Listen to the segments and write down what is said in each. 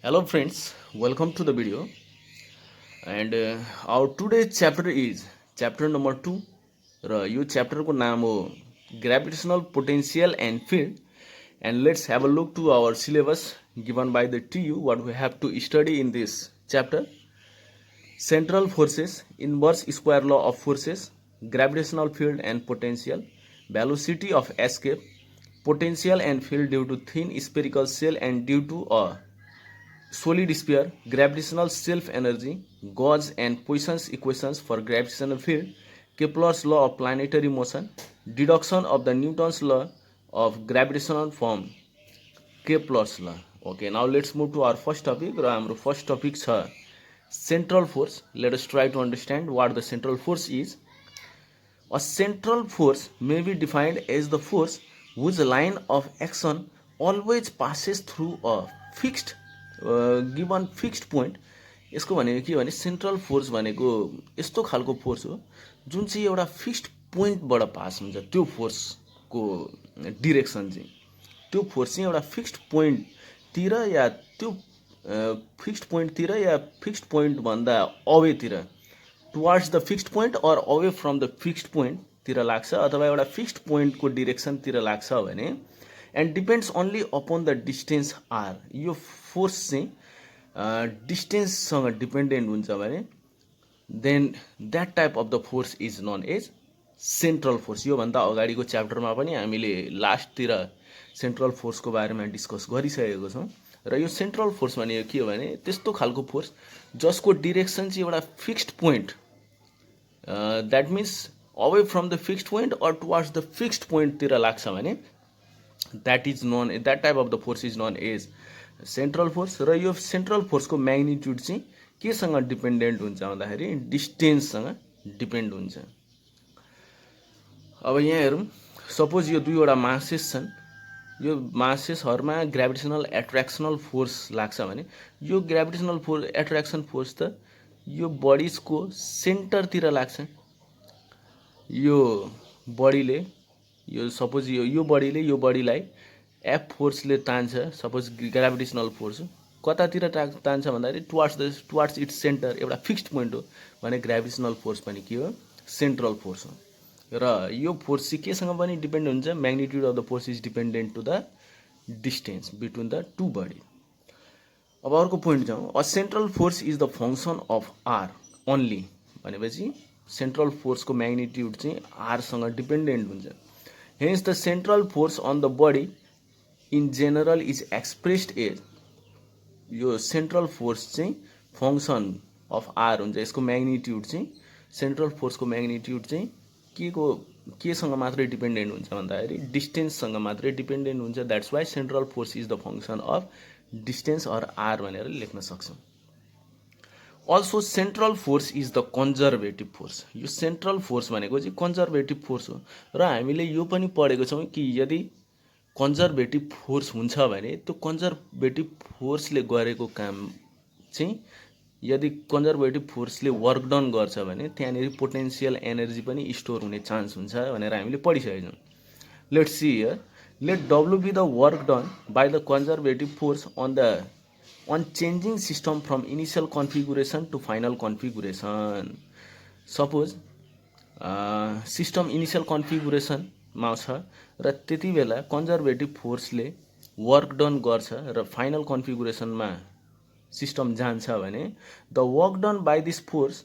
Hello friends, welcome to the video and our today's chapter is chapter number 2 र यो chapter को नाम हो gravitational potential and field and let's have a look to our syllabus given by the TU what we have to study in this chapter. Central forces, inverse square law of forces, gravitational field and potential, velocity of escape, potential and field due to thin spherical shell and due to a solid sphere, gravitational self-energy, Gauss and Poisson's equations for gravitational field, Kepler's law of planetary motion, deduction of the Newton's law of gravitational from Kepler's law. Okay, now let's move to our first topic. Our first topic is central force. Let us try to understand what the central force is. A central force may be defined as the force whose line of action always passes through a fixed given fixed point. यसको भनेको के भने central force भनेको यस्तो खालको force हो जुन चाहिँ एउटा फिक्स्ड पोइन्टबाट पास हुन्छ. त्यो फोर्सको डिरेक्सन चाहिँ त्यो फोर्स चाहिँ एउटा फिक्स्ड पोइन्टतिर या त्यो फिक्स्ड पोइन्टतिर या फिक्स्ड पोइन्टभन्दा अवेतिर towards the fixed point or away from the fixed पोइन्टतिर लाग्छ अथवा एउटा फिक्स्ड पोइन्टको डिरेक्सनतिर लाग्छ भने and depends only upon the distance R. यो फोर्स चाहिँ डिस्टेन्ससँग डिपेन्डेन्ट हुन्छ भने then that type of the force is known as central force. योभन्दा अगाडिको च्याप्टरमा पनि हामीले लास्टतिर सेन्ट्रल फोर्सको बारेमा डिस्कस गरिसकेको छौँ. र यो सेन्ट्रल फोर्स भनेको के हो भने त्यस्तो खालको फोर्स जसको डिरेक्सन चाहिँ एउटा fixed point that means away from the fixed point or towards the fixed पोइन्टतिर लाग्छ भने that type of the force is known as central force. र यो सेन्ट्रल फोर्सको म्याग्निट्युड चाहिँ केसँग डिपेन्डेन्ट हुन्छ भन्दाखेरि डिस्टेन्ससँग डिपेन्ड हुन्छ. अब यहाँ हेरौँ, सपोज यो दुईवटा मासेस छन्. यो मासेसहरूमा ग्राभिटेसनल एट्र्याक्सनल फोर्स लाग्छ भने यो ग्राभिटेसनल एट्र्याक्सन फोर्स त यो बडीजको सेन्टरतिर लाग्छ. यो बडीले यो सपोज यो बडीले यो बडीलाई एफ फोर्सले तान्छ. सपोज ग्राभिटेसनल फोर्स कतातिर तान्छ भन्दाखेरि टुवार्ड्स इट्स सेन्टर, एउटा फिक्स्ड पोइन्ट हो भने ग्राभिटेसनल फोर्स पनि के हो, सेन्ट्रल फोर्स हो. र यो फोर्स चाहिँ केसँग पनि डिपेन्ड हुन्छ, magnitude of the force is dependent to the distance between the two body. अब अर्को पोइन्ट जाउँ. A central force is the function of R only भनेपछि सेन्ट्रल फोर्सको म्याग्निट्युड चाहिँ आरसँग डिपेन्डेन्ट हुन्छ. Hence the central force on the body in general is expressed as. यो central force चाहिँ फङ्सन अफ आर हुन्छ. यसको म्याग्निट्युड चाहिँ सेन्ट्रल फोर्सको म्याग्निट्युड चाहिँ केसँग मात्रै डिपेन्डेन्ट हुन्छ भन्दाखेरि डिस्टेन्ससँग मात्रै डिपेन्डेन्ट हुन्छ. That's why central force is the function of distance or R भनेर लेख्न सक्छौँ. Also central force is the conservative force. यो सेन्ट्रल फोर्स भनेको चाहिँ कन्जर्भेटिभ फोर्स हो. र हामीले यो पनि पढेको छौँ कि यदि कन्जर्भेटिभ फोर्स हुन्छ भने त्यो कन्जर्भेटिभ फोर्सले गरेको काम चाहिँ यदि कन्जर्भेटिभ फोर्सले वर्क डन गर्छ भने त्यहाँनिर पोटेन्सियल एनर्जी पनि स्टोर हुने चान्स हुन्छ भनेर हामीले पढिसकेको छौँ. Let's see here. Let W be the work done by the conservative force on changing system from initial configuration to final configuration. Suppose system initial configuration मा छ र त्यति बेला कन्जर्भेटिभ फोर्सले वर्क डन गर्छ र फाइनल कन्फिगुरेसनमा सिस्टम जान्छ भने the work done by this force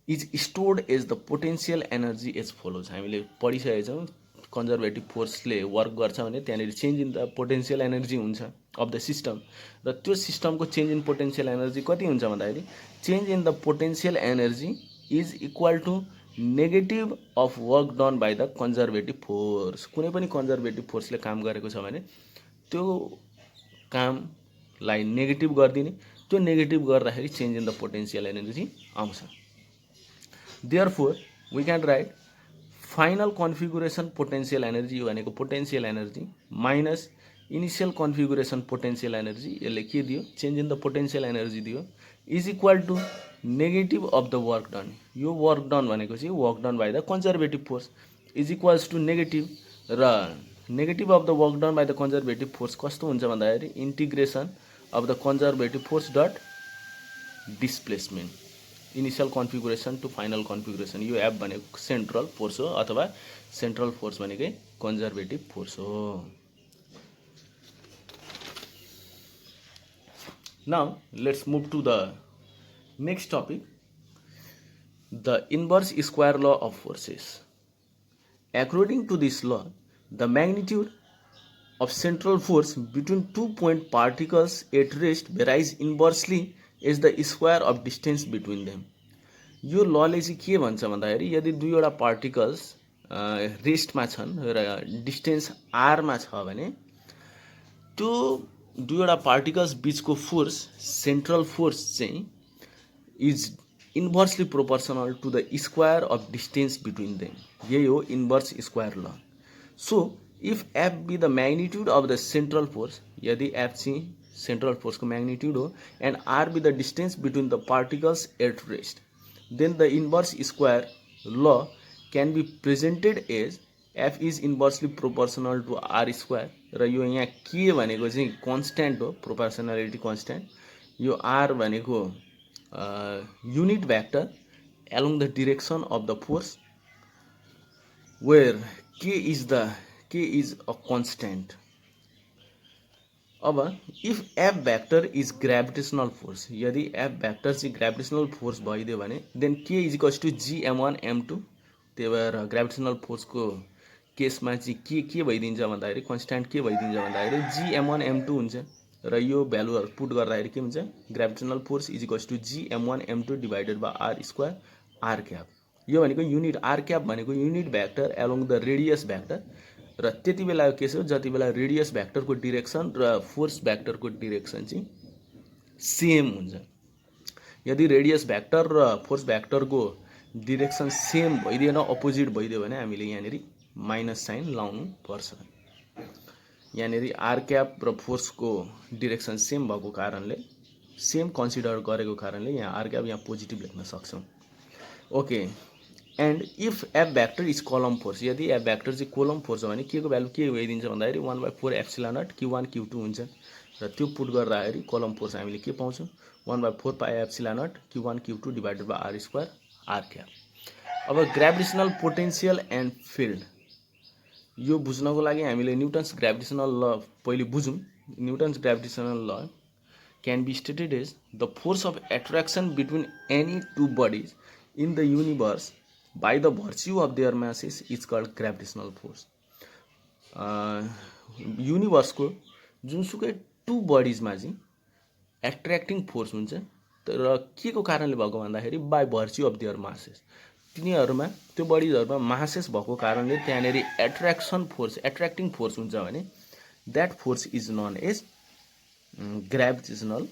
is stored as the potential energy as follows. हामीले पढिसकेका छौँ कन्जर्भेटिभ फोर्सले वर्क गर्छ भने त्यहाँनिर change in the potential energy हुन्छ अफ द सिस्टम. र त्यो सिस्टमको चेन्ज इन पोटेन्सियल एनर्जी कति हुन्छ भन्दाखेरि change in the potential energy is equal to negative of work done by the conservative force. कुनै पनि कन्जर्भेटिभ फोर्सले काम गरेको छ भने त्यो कामलाई नेगेटिभ गरिदिने, त्यो नेगेटिभ गर्दाखेरि change in the potential energy आउँछ. Therefore we can write final configuration potential energy भनेको potential energy minus initial configuration potential energy, यसले के दियो, change in the potential energy दियो, is equal to negative of the work done. यो work done भनेको चाहिँ work done by the conservative force is equals to negative. र negative of the work done by the conservative force कस्तो हुन्छ भन्दाखेरि integration of the conservative force dot displacement, initial configuration to final configuration. यो F भनेको central force हो अथवा central force भनेकै conservative force हो। Now let's move to the next topic, the inverse square law of forces. According to this law, the magnitude of central force between 2 point particles at rest varies inversely as the square of distance between them. यो लले चाहिँ के भन्छ भन्दाखेरि यदि दुईवटा particles रेस्टमा छन् र डिस्टेन्स आरमा छ भने त्यो दुईवटा पार्टिकल्स बीचको फोर्स सेन्ट्रल फोर्स चाहिँ is inversely proportional to the square of distance between them. यही हो inverse square law. So if F be the magnitude of the central force, यदि एफ चाहिँ सेन्ट्रल फोर्सको म्याग्निट्युड हो and R be the distance between the particles at rest, then the inverse square law can be presented as F is inversely proportional to R square. र यो यहाँ के भनेको चाहिँ कन्सट्यान्ट हो, प्रोपोर्सनालिटी कन्सट्यान्ट। यो आर भनेको unit vector along the direction of the force where k is a constant. अब if f vector is gravitational force, यदि f vector चाहिँ gravitational force भइदियो भने then k is equals to gm1 m2। त्यही भएर gravitational फोर्सको केसमा चाहिँ के भइदिन्छ भन्दाखेरि कन्स्ट्यान्ट के भइदिन्छ भन्दाखेरि gm1 m2 हुन्छ र यो भ्यालुहरु पुट गर्दाखेरि के हुन्छ gravitational force is equals to gm1 m2 divided by R square R cap. यो भनेको युनिट आर क्याप भनेको unit vector along the radius vector र त्यति बेला के छ जति बेला रेडियस भेक्टरको डाइरेक्सन र फोर्स भेक्टरको डाइरेक्सन चाहिँ सेम हुन्छ। यदि रेडियस भेक्टर र फोर्स भेक्टरको डाइरेक्सन सेम भइदिएन अपोजिट भइदियो भने हामीले यहाँनेरि माइनस साइन लाउनु पर्छ। यहाँनेरि आर क्याप र फोर्सको डाइरेक्सन सेम भएको कारणले सेम कन्सिडर गरेको कारणले यहाँ आर क्याप यहाँ पोजिटिभ लेख्न सक्छौं। Okay, and if F vector is कलम फोर्स, यदि एफ भेक्टर चाहिँ कोलम फोर्स हो भने के को भ्यालु के भइदिन्छ भन्दाखेरि 1/4 एप्सिलन नट q1 q2 हुन्छ र त्यो पुट गर्दाखेरि कलम फोर्स हामीले के पाउँछौं 1/4 pi epsilon naught q1 q2 divided by R square R cap. अब ग्रेभिटेसनल पोटेन्शियल एन्ड फिल्ड, यो बुझ्नको लागि हामीले न्युटन्स ग्रेभिटेसनल ल पहिले बुझौं। Newton's gravitational law can be stated as the force of attraction between any two bodies in the universe by the virtue of their masses is called gravitational force। Universe को जुनसुकै two buddies मा चाहिँ attracting force हुन्छ र के को कारणले भएको भन्दाखेरि by virtue of their masses, तिनीहरुमा त्यो बडीजहरुमा मासेस भएको कारणले त्यहाँनेरि एट्र्याक्टिङ फोर्स हुन्छ भने that force is known as gravitational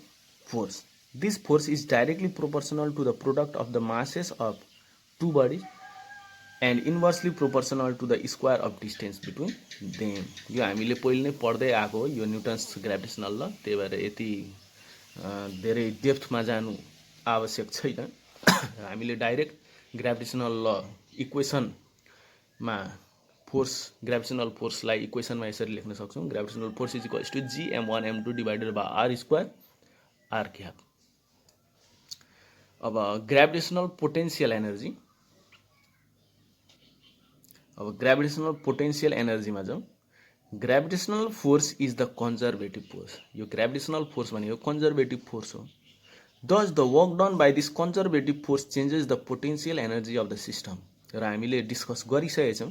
force. This force is directly proportional to the product of the masses of two bodies and inversely proportional to the square of distance between them। यो हामीले पहिले नै पढ्दै आएको हो यो Newton's gravitational ल, त्यही भएर यति धेरै डेप्थमा जानु आवश्यक छैन। हामीले डाइरेक्ट ग्रेभिटेसनल ल इक्वेसनमा फोर्स ग्रेभिटेसनल फोर्सलाई इक्वेसनमा यसरी लेख्न सक्छौं, gravitational force is equals to gm1 m2 divided by R square R cap. अब ग्रेभिटेसनल पोटेन्शियल एनर्जी, अब ग्रेभिटेसनल पोटेन्शियल एनर्जीमा जाउँ। Gravitational force is the conservative force. यो ग्रेभिटेसनल फोर्स भनेको कन्जर्भेटिभ फोर्स हो। Thus the work done by this conservative force changes the potential energy of the system। र हामीले discuss गरिसकेका छौं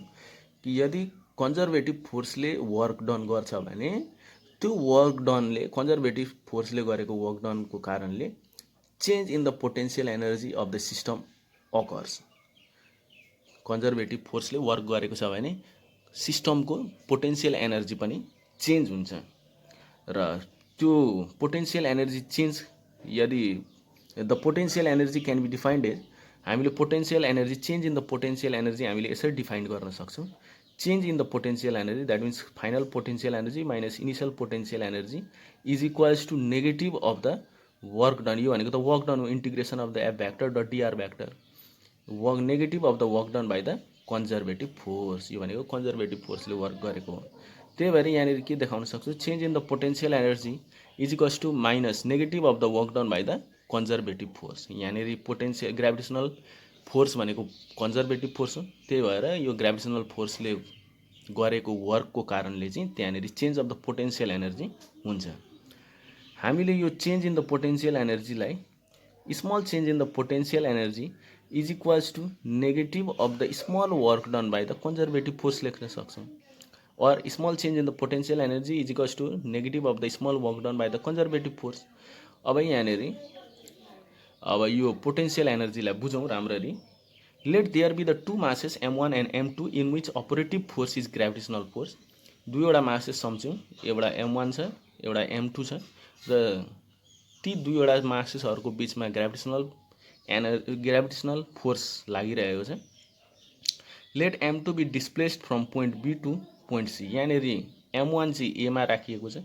कि यदि कन्जर्भेटिभ फोर्सले वर्क डन गर्छ भने त्यो वर्क डनले कन्जर्भेटिभ फोर्सले गरेको वर्क डनको कारणले change in the potential energy of the system occurs. Conservative फोर्सले वर्क गरेको छ भने सिस्टमको पोटेन्शियल एनर्जी पनि चेन्ज हुन्छ र त्यो पोटेन्शियल एनर्जी चेन्ज यदि the potential energy can be defined as, हामीले potential energy change in the potential energy हामीले यसरी डिफाइन गर्न सक्छौं। Change in the potential energy that means final potential energy minus initial potential energy is equals to negative of the work done. यो भनेको त work done हो, integration of the F vector dot DR vector, work negative of the work done by the conservative force. यो भनेको conservative फोर्सले work गरेको हो। त्यही भएर यहाँनिर के देखाउन सक्छु, change in the potential energy is equals to minus negative of the work done by the conservative force. यहाँनिर पोटेन्सियल ग्राभिटेसनल फोर्स भनेको कन्जर्भेटिभ फोर्स हो, त्यही भएर यो ग्राभिटेसनल फोर्सले गरेको वर्कको कारणले चाहिँ त्यहाँनिर change of the potential energy हुन्छ। हामीले यो चेन्ज इन द पोटेन्सियल एनर्जीलाई small change in the potential energy is equals to negative of the small work done by the conservative force लेख्न सक्छौँ। और small change in the potential energy is equals to negative of the small work done by the conservative force. अब यहाँनिर अब यो potential एनर्जीलाई बुझौँ राम्ररी। Let there be the two masses m1 and m2 in which operative force is gravitational force. दुईवटा masses सम्झौँ, एउटा m1 छ एउटा m2 छ र ती दुईवटा मासेसहरूको बिचमा ग्राभिटेसनल फोर्स लागिरहेको छ। Let m2 be displaced from point B to point C. यहाँनिर m1 चाहिँ एमा राखिएको छ,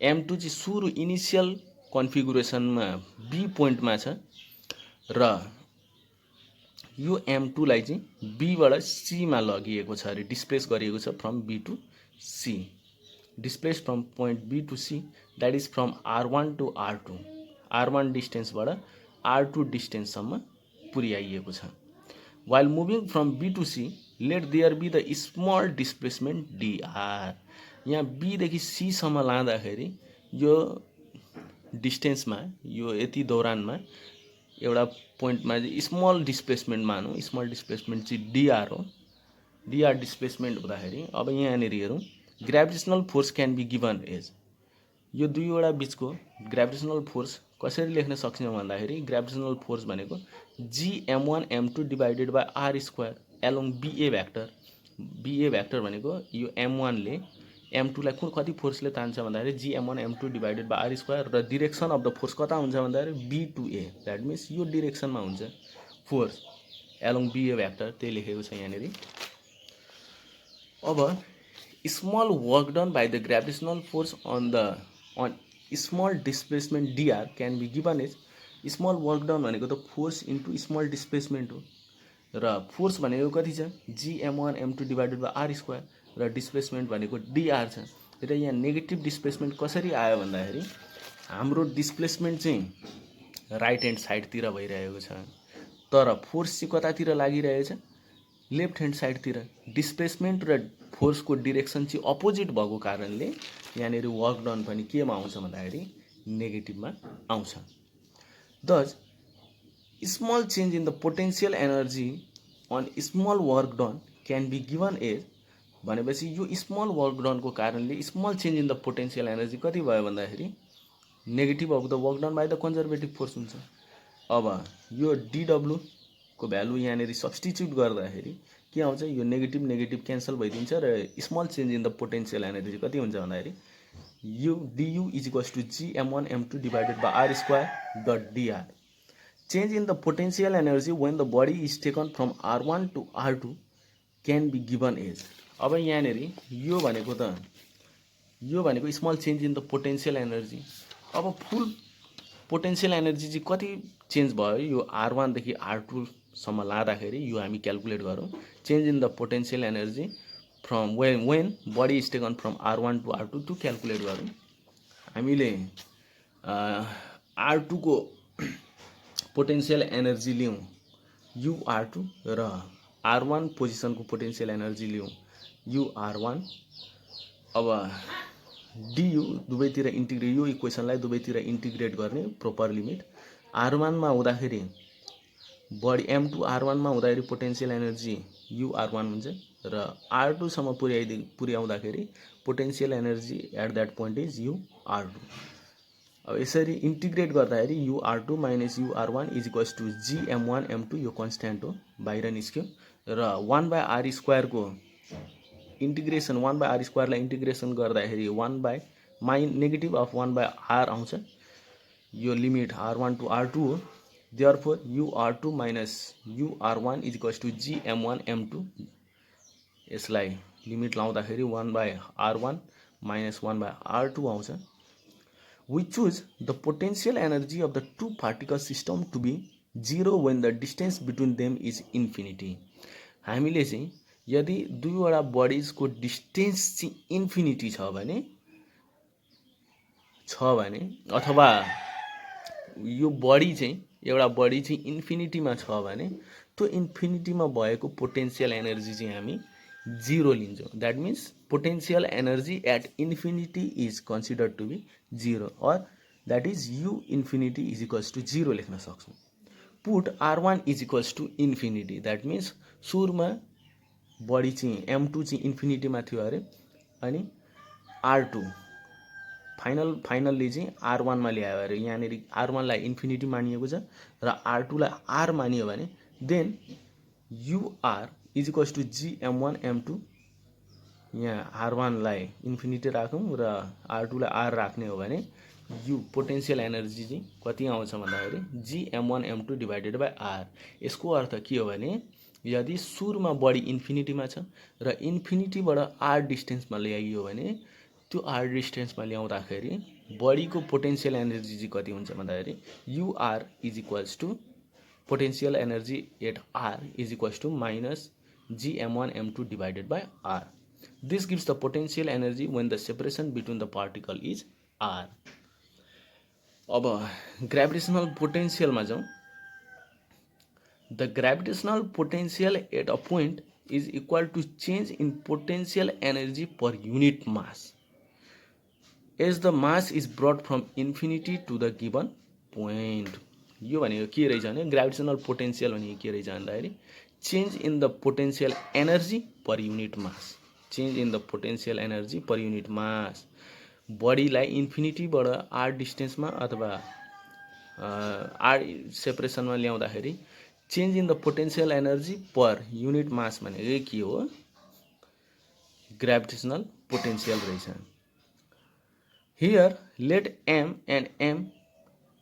m2 चाहिँ सुरु इनिसियल कन्फिगुरेसनमा बी पोइन्टमा छ र यो m2 लाई चाहिँ बीबाट सीमा लगिएको छ अरे डिस्प्लेस गरिएको छ from B to C. Displace from point B to C that is from r1 to r2। r1 डिस्टेन्सबाट r2 डिस्टेन्ससम्म पुर्याइएको छ। While moving from B to C let there be the small displacement dr। यहाँ बीदेखि सीसम्म लाँदाखेरि यो डिस्टेन्समा यो यति दौरानमा एउटा पोइन्टमा स्मल डिस्प्लेसमेन्ट मानौँ, स्मल डिस्प्लेसमेन्ट चाहिँ dr हो। dr डिस्प्लेसमेन्ट हुँदाखेरि अब यहाँनिर हेरौँ gravitational force can be given as. यो दुईवटा बिचको ग्राभिटेसनल फोर्स कसरी लेख्न सक्छौँ भन्दाखेरि ग्राभिटेसनल फोर्स भनेको gm1 m2 divided by r square along ba vector. ba vector भनेको यो m1 ले m2 लाई कति फोर्सले तान्छ भन्दाखेरि gm1 m2 divided by r square र डिरेक्सन अफ द फोर्स कता हुन्छ भन्दाखेरि b to a। That means यो डिरेक्सनमा हुन्छ फोर्स एलोङ ba भ्याक्टर, त्यही लेखेको छ यहाँनिर। अब small work done by the gravitational force on small displacement dr can be given as. Small work done भनेको त फोर्स इन्टु स्मल डिस्प्लेसमेन्ट हो र फोर्स भनेको कति छ gm1 m2 divided by r square र डिस्प्लेसमेन्ट भनेको dr छ। र यहाँ नेगेटिभ डिस्प्लेसमेन्ट कसरी आयो भन्दाखेरि हाम्रो डिस्प्लेसमेन्ट चाहिँ राइट ह्यान्ड साइडतिर भइरहेको छ तर फोर्स चाहिँ कतातिर लागिरहेछ लेफ्ट ह्यान्ड साइडतिर। डिस्प्लेसमेन्ट र फोर्सको डिरेक्सन चाहिँ अपोजिट भएको कारणले यहाँनिर वर्क डन पनि केमा आउँछ भन्दाखेरि नेगेटिभमा आउँछ। Thus small change in the potential energy on small work done can be given as भनेपछि यो स्मल वर्क डनको कारणले small change in the potential energy कति भयो भन्दाखेरि negative of the work done by the conservative force हुन्छ। अब यो dw को भ्यालु यहाँनिर सब्स्टिट्युट गर्दाखेरि के आउँछ यो नेगेटिभ नेगेटिभ क्यान्सल भइदिन्छ र small change in the potential energy कति हुन्छ भन्दाखेरि U du is equals to gm1 m2 divided by r square dot dr। Change in the potential energy when the body is taken from r1 to r2 can be given as. अब यहाँनिर यो भनेको small change in the potential energy. अब full potential energy चाहिँ कति change भयो यो r1 देखि r2 सम्म लाँदाखेरि यो हामी क्याल्कुलेट गरौँ। Change in the potential energy from when body is taken from r1 to r2 to calculate गरौँ। हामीले r2 को पोटेन्सियल एनर्जी लियौँ ur2 र r1 पोजिसनको पोटेन्सियल एनर्जी लियौँ ur1। अब du दुवैतिर इन्टिग्रेट यो इक्वेसनलाई दुवैतिर इन्टिग्रेट गर्ने प्रोपर लिमिट r1 मा हुँदाखेरि बडी m2 r1 मा हुँदाखेरि पोटेन्सियल एनर्जी ur1 हुन्छ र r2 सम्म पुर्याउँदाखेरि potential energy at that point is ur2। अब यसरी इन्टिग्रेट गर्दाखेरि ur2 minus ur1 is equals to gm1 m2 यो कन्स्ट्यान्ट हो बाहिर निस्क्यो र 1 बाई r स्क्वायर को इंटीग्रेशन 1 बाई r स्क्वायर लाई इंटीग्रेशन गर्दाखेरि 1 by negative of 1 by r आउँछ। यो लिमिट r1 टू r2 हो। Therefore ur2 minus ur1 is equals to gm1 m2 यसलाई लिमिट लाउँदाखेरि 1 by r1 minus 1 by r2 आउँछ। We choose the potential energy of the two particle system to be 0 when the distance between them is infinity। हामीले चाहिँ यदि दुईवटा buddies को distance चाहिँ infinity छ भने छ भने अथवा यो बडी चाहिँ एउटा बडी चाहिँ इन्फिनिटीमा छ भने त्यो इन्फिनिटीमा भएको पोटेन्सियल एनर्जी चाहिँ हामी 0 लिन्छौँ. That means potential energy at infinity is considered to be 0 or that is U infinity is equals to 0 लेख्न सक्छौँ. Put R1 is equals to infinity. That means सुरुमा बडी चाहिँ M2 चाहिँ इन्फिनिटीमा थियो अरे अनि R2 फाइनल्ली चाहिँ R1 मा ल्यायो अरे. यहाँनिर R1 लाई इन्फिनिटी मानिएको छ र R2 लाई R मानियो भने then UR is equals to GM1 M2. यहाँ R1 लाई इन्फिनिटी राखौँ र R2 लाई R राख्ने हो भने यो पोटेन्सियल एनर्जी चाहिँ कति आउँछ भन्दाखेरि GM1 M2 divided by R. यसको अर्थ के हो भने यदि सुरुमा बडी इन्फिनिटीमा छ र इन्फिनिटीबाट R डिस्टेन्समा ल्याइयो भने त्यो R डिस्टेन्समा ल्याउँदाखेरि बडीको पोटेन्सियल एनर्जी चाहिँ कति हुन्छ भन्दाखेरि UR is equals to potential energy at R is equals to minus GM1 M2 divided by R. This gives the potential energy when the separation between the particle is R. अब gravitational पोटेन्सियलमा जाउँ. The gravitational potential at a point is equal to change in potential energy per unit mass as the mass is brought from infinity to the given point. यो भनेको के रहेछ भने gravitational potential भनेको के रहेछ भन्दाखेरि change in the potential energy per unit mass. Change in the potential energy per unit mass. बडीलाई इन्फिनिटीबाट R डिस्टेन्समा अथवा R सेपरेसनमा ल्याउँदाखेरि change in the potential energy per unit mass भनेको के हो ग्रेभिटेसनल पोटेन्सियल रहेछ. Here let M and M,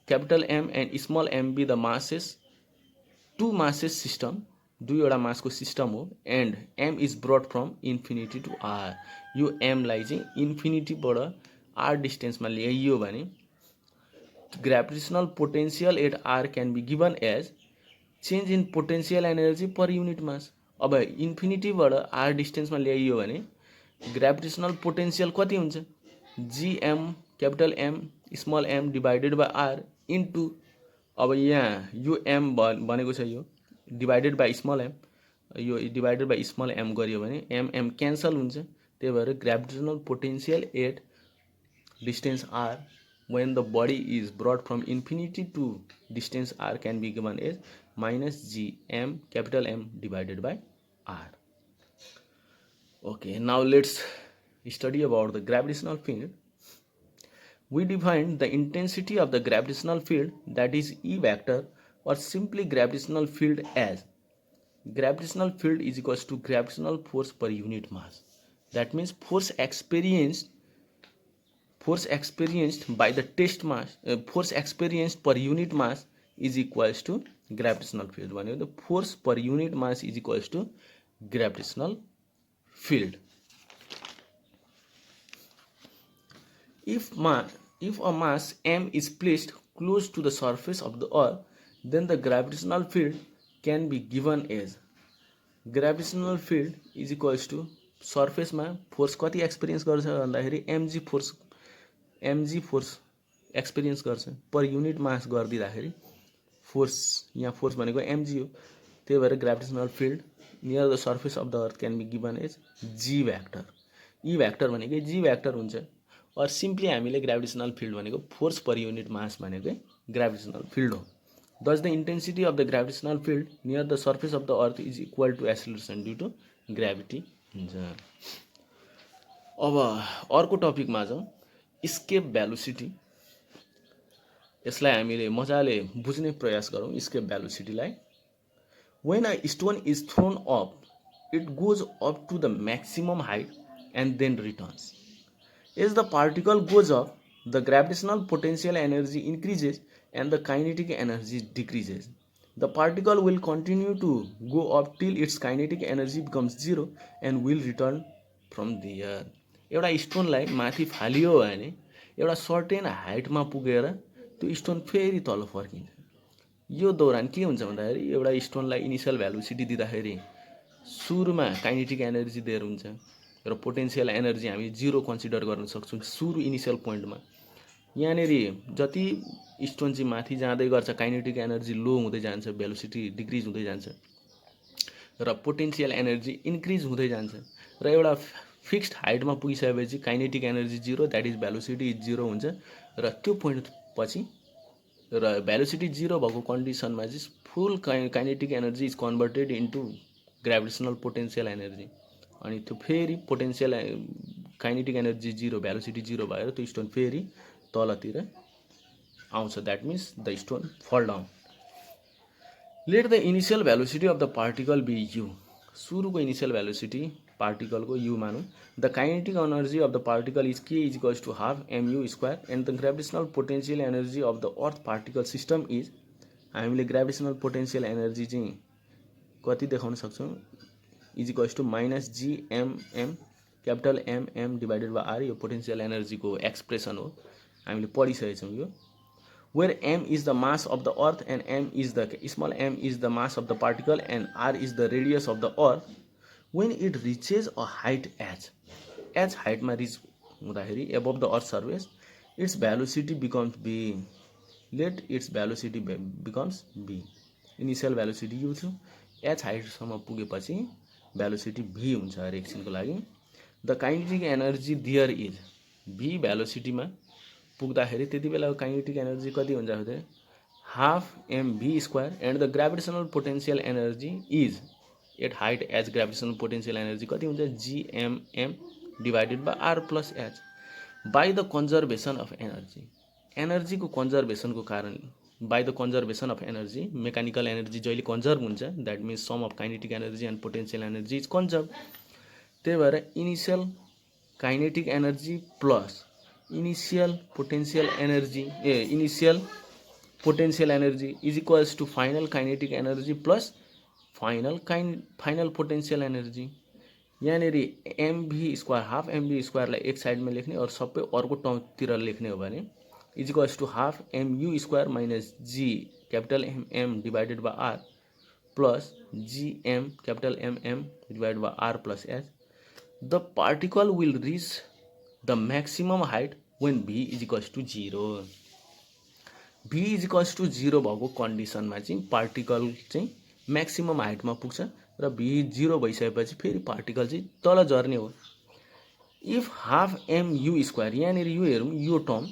capital M and small m be the masses, two masses system, दुईवटा मासको सिस्टम हो and M is brought from infinity to R. यो M लाई चाहिँ इन्फिनिटीबाट R डिस्टेन्समा ल्याइयो भने gravitational potential at R can be given as change in potential energy per unit mass. अब इन्फिनिटीबाट R डिस्टेन्समा ल्याइयो भने ग्रेभिटेसनल पोटेन्सियल कति हुन्छ GM capital M small m divided by R into अब यहाँ यो M भनेको छ यो डिवाइडेड बाई स्मल m यो डिवाइडेड बाई स्मल m गरियो भने m क्यान्सल हुन्छ. त्यही भएर gravitational potential at distance R when the body is brought from infinity to distance R can be given as minus GM capital M divided by R. Okay, now let's study about the gravitational field. We defined the intensity of the gravitational field, that is E vector, or simply gravitational field as gravitational field is equals to gravitational force per unit mass. That means force experienced by the test mass, force experienced per unit mass is equals to gravitational field. The force per unit mass is equals to gravitational field. If a mass m is placed close to the surface of the earth, then the gravitational field can be given as gravitational field is equals to surface मा force कति experience गर्छ भन्दाखेरि mg force experience गर्छ per unit mass गरिदिँदाखेरि force यहाँ force भनेको mg हो. त्यही भएर gravitational field near the surface of the earth can be given as g vector. E vector भनेको g भ्याक्टर हुन्छ. और सिम्पली हामीले ग्रेभिटेसनल फिल्ड भनेको फोर्स पर युनिट मास भनेको ग्रेभिटेसनल फिल्ड हो. Thus the intensity of the gravitational field near the surface of the earth is equal to acceleration due to gravity. अब अर्को टपिकमा जाउँ, scape velocity. यसलाई हामीले मजाले बुझ्ने प्रयास गरौँ. स्केप भेलोसिटीलाई when a stone is thrown up, it goes up to the maximum height and then returns. As the particle goes up, the gravitational potential energy increases and the kinetic energy decreases. The particle will continue to go up till its kinetic energy becomes zero and will return from there. एउटा स्टोनलाई माथि फालियो भने एउटा certain हाइटमा पुगेर त्यो stone फेरि तल फर्किन्छ. यो दौरान के हुन्छ भन्दाखेरि एउटा स्टोनलाई इनिशियल भेलोसिटी दिँदाखेरि सुरुमा काइनेटिक एनर्जी दिएर हुन्छ र पोटेन्शियल एनर्जी हामी 0 कन्सिडर गर्न सक्छौं सुरु इनिशियल पोइन्टमा. यहाँनिर जति स्टोन चाहिँ माथि जाँदै गर्छ काइनेटिक एनर्जी लो हुँदै जान्छ, भेलोसिटी डिक्रिज हुँदै जान्छ र पोटेन्सियल एनर्जी इन्क्रिज हुँदै जान्छ र एउटा फिक्स्ड हाइटमा पुगिसकेपछि kinetic energy zero, that is velocity is zero हुन्छ र त्यो पोइन्ट पछि र भेलोसिटी जिरो भएको कन्डिसनमा चाहिँ full kinetic energy is converted into gravitational potential energy अनि त्यो फेरि potential kinetic energy zero, velocity zero भएर त्यो स्टोन फेरि तलतिर आउँछ, that means the stone fall down. Let the initial velocity of the particle be U, सुरुको initial velocity पार्टिकलको यू मानौँ। The kinetic energy of the particle is के is equals to half MU square and the gravitational potential energy of the earth particle system is, हामीले gravitational potential energy चाहिँ कति देखाउन सक्छौँ, is equals to minus GMM capital MM divided by R, यो potential एनर्जीको expression हो, हामीले पढिसकेका छौँ यो। Where m is the mass of the earth and small m is the mass of the particle and r is the radius of the earth, when it reaches a height h height ma reach हुँदाखेरि above the earth surface, its velocity becomes v. Let its velocity becomes v. Initial velocity u थियो, h height सम्म पुगेपछि velocity v हुन्छ हर एकछिनको लागि। The kinetic energy there is v velocity मा पुग्दाखेरि त्यति बेला काइनेटिक एनर्जी कति हुन्छ भने half M V square and the gravitational potential energy is at height as gravitational potential energy कति हुन्छ G M M divided by R plus H by the conservation of energy, एनर्जीको कन्जर्भेसनको कारण, by the conservation of energy, mechanical energy जहिले conserve हुन्छ, that means sum of kinetic energy and potential energy is conserve. त्यही भएर initial kinetic energy plus initial potential energy is equals to final kinetic energy plus final potential energy. यहाँनिर MV square half MV स्क्वायरलाई एक साइडमा लेख्ने और सबै अर्को टर्मतिर लेख्ने हो भने is equals to half MU square minus G capital MM divided by R plus GM capital MM divided by R plus H. The particle will reach the maximum height when v is equals to 0, v is equals to 0 भएको कन्डिसनमा चाहिँ particle चाहिँ maximum हाइटमा पुग्छ र v 0 भइसकेपछि फेरि particle चाहिँ तल झर्ने हो। If half M U square, यहाँनिर यो हेरौँ यो टर्म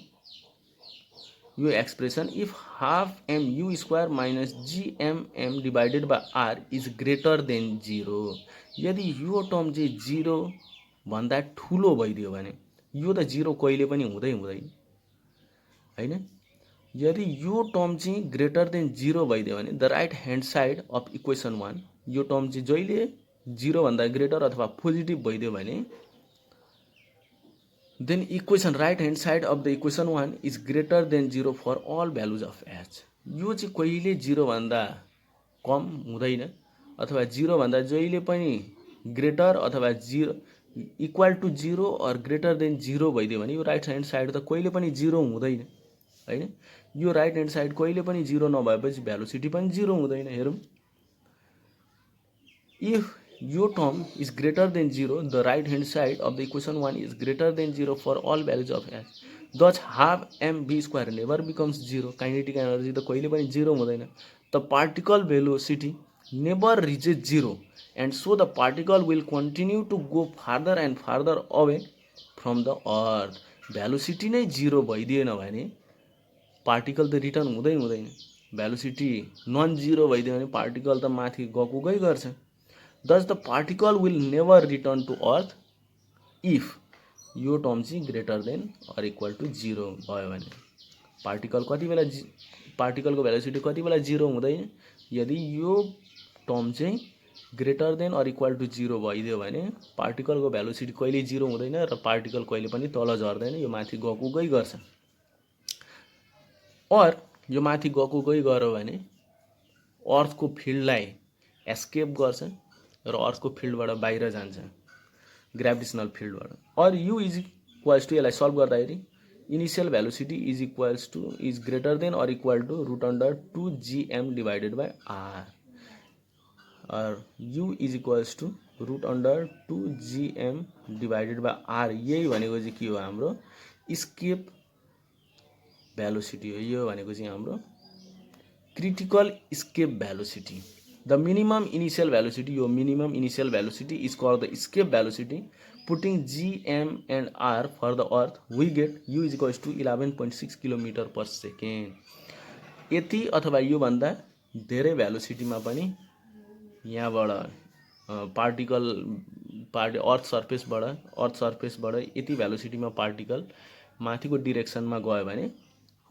यो expression, if half M U square minus GMM divided by R is greater than 0, यदि यो टर्म चाहिँ 0 भन्दा ठुलो भइदियो भने, यो त 0 कहिले पनि हुँदैन हैन, यदि यो टर्म चाहिँ ग्रेटर देन 0 भइदियो भने the right hand side of equation 1, यो टर्म चाहिँ जहिले 0 भन्दा ग्रेटर अथवा पोजिटिभ भइदियो भने then equation right hand side of the equation 1 is greater than 0 for all values of H. यो चाहिँ कहिले 0 भन्दा कम हुँदैन अथवा 0 भन्दा जहिले पनि ग्रेटर अथवा 0 इक्वल टू 0 और ग्रेटर देन 0 भइदियो भने यो राइट ह्यान्ड साइड त कहिले पनि 0 हुँदैन हैन, यो राइट ह्यान्ड साइड कहिले पनि 0 नभएपछि भेलोसिटी पनि 0 हुँदैन। हेरौँ, इफ यो term is greater than 0 the right hand side of the equation 1 is greater than 0 for all values of H, दच half M V square never becomes 0, kinetic energy त कहिले पनि 0 हुँदैन। The particle velocity never reaches 0 and so the particle will continue to go farther and farther away from the earth। velocity नै 0 भइदिएन भने particle त return हुँदैन, velocity non 0 भइदियो भने पार्टिकल त माथि गएकै गर्छ। thus the particle will never return to earth if यो टर्म चाहिँ greater than or equal to 0 भयो भने पार्टिकल कति बेला पार्टिकलको भेलोसिटी कति बेला 0 हुँदैन, यदि यो टर्म चाहिँ greater than or equal two 0 भइदियो भने पार्टिकलको भेलोसिटी कहिले 0 हुँदैन र पार्टिकल कहिले पनि तल झर्दैन, यो माथि गएकै गर्छ। और यो माथि गएकै गर्यो भने अर्थको फिल्डलाई एस्केप गर्छ र अर्थको फिल्डबाट बाहिर जान्छ ग्राभिटेसनल फिल्डबाट। Or U is equals to, यसलाई सल्भ गर्दाखेरि initial velocity is equals to is greater than or equal to root under 2 GM divided by R, or u is equals to root under 2 GM divided by R. यही भनेको चाहिँ के हो, हाम्रो scape velocity हो। यो भनेको चाहिँ हाम्रो critical escape velocity. The minimum initial velocity, यो minimum initial velocity is called the escape velocity. Putting G M and R for the earth we get U is equals to 11.6 kilometre per second. यति अथवा योभन्दा धेरै भेलोसिटीमा पनि यहाँबाट अर्थ सर्फेसबाट यति भेलोसिटीमा particle माथिको डिरेक्सनमा गयो भने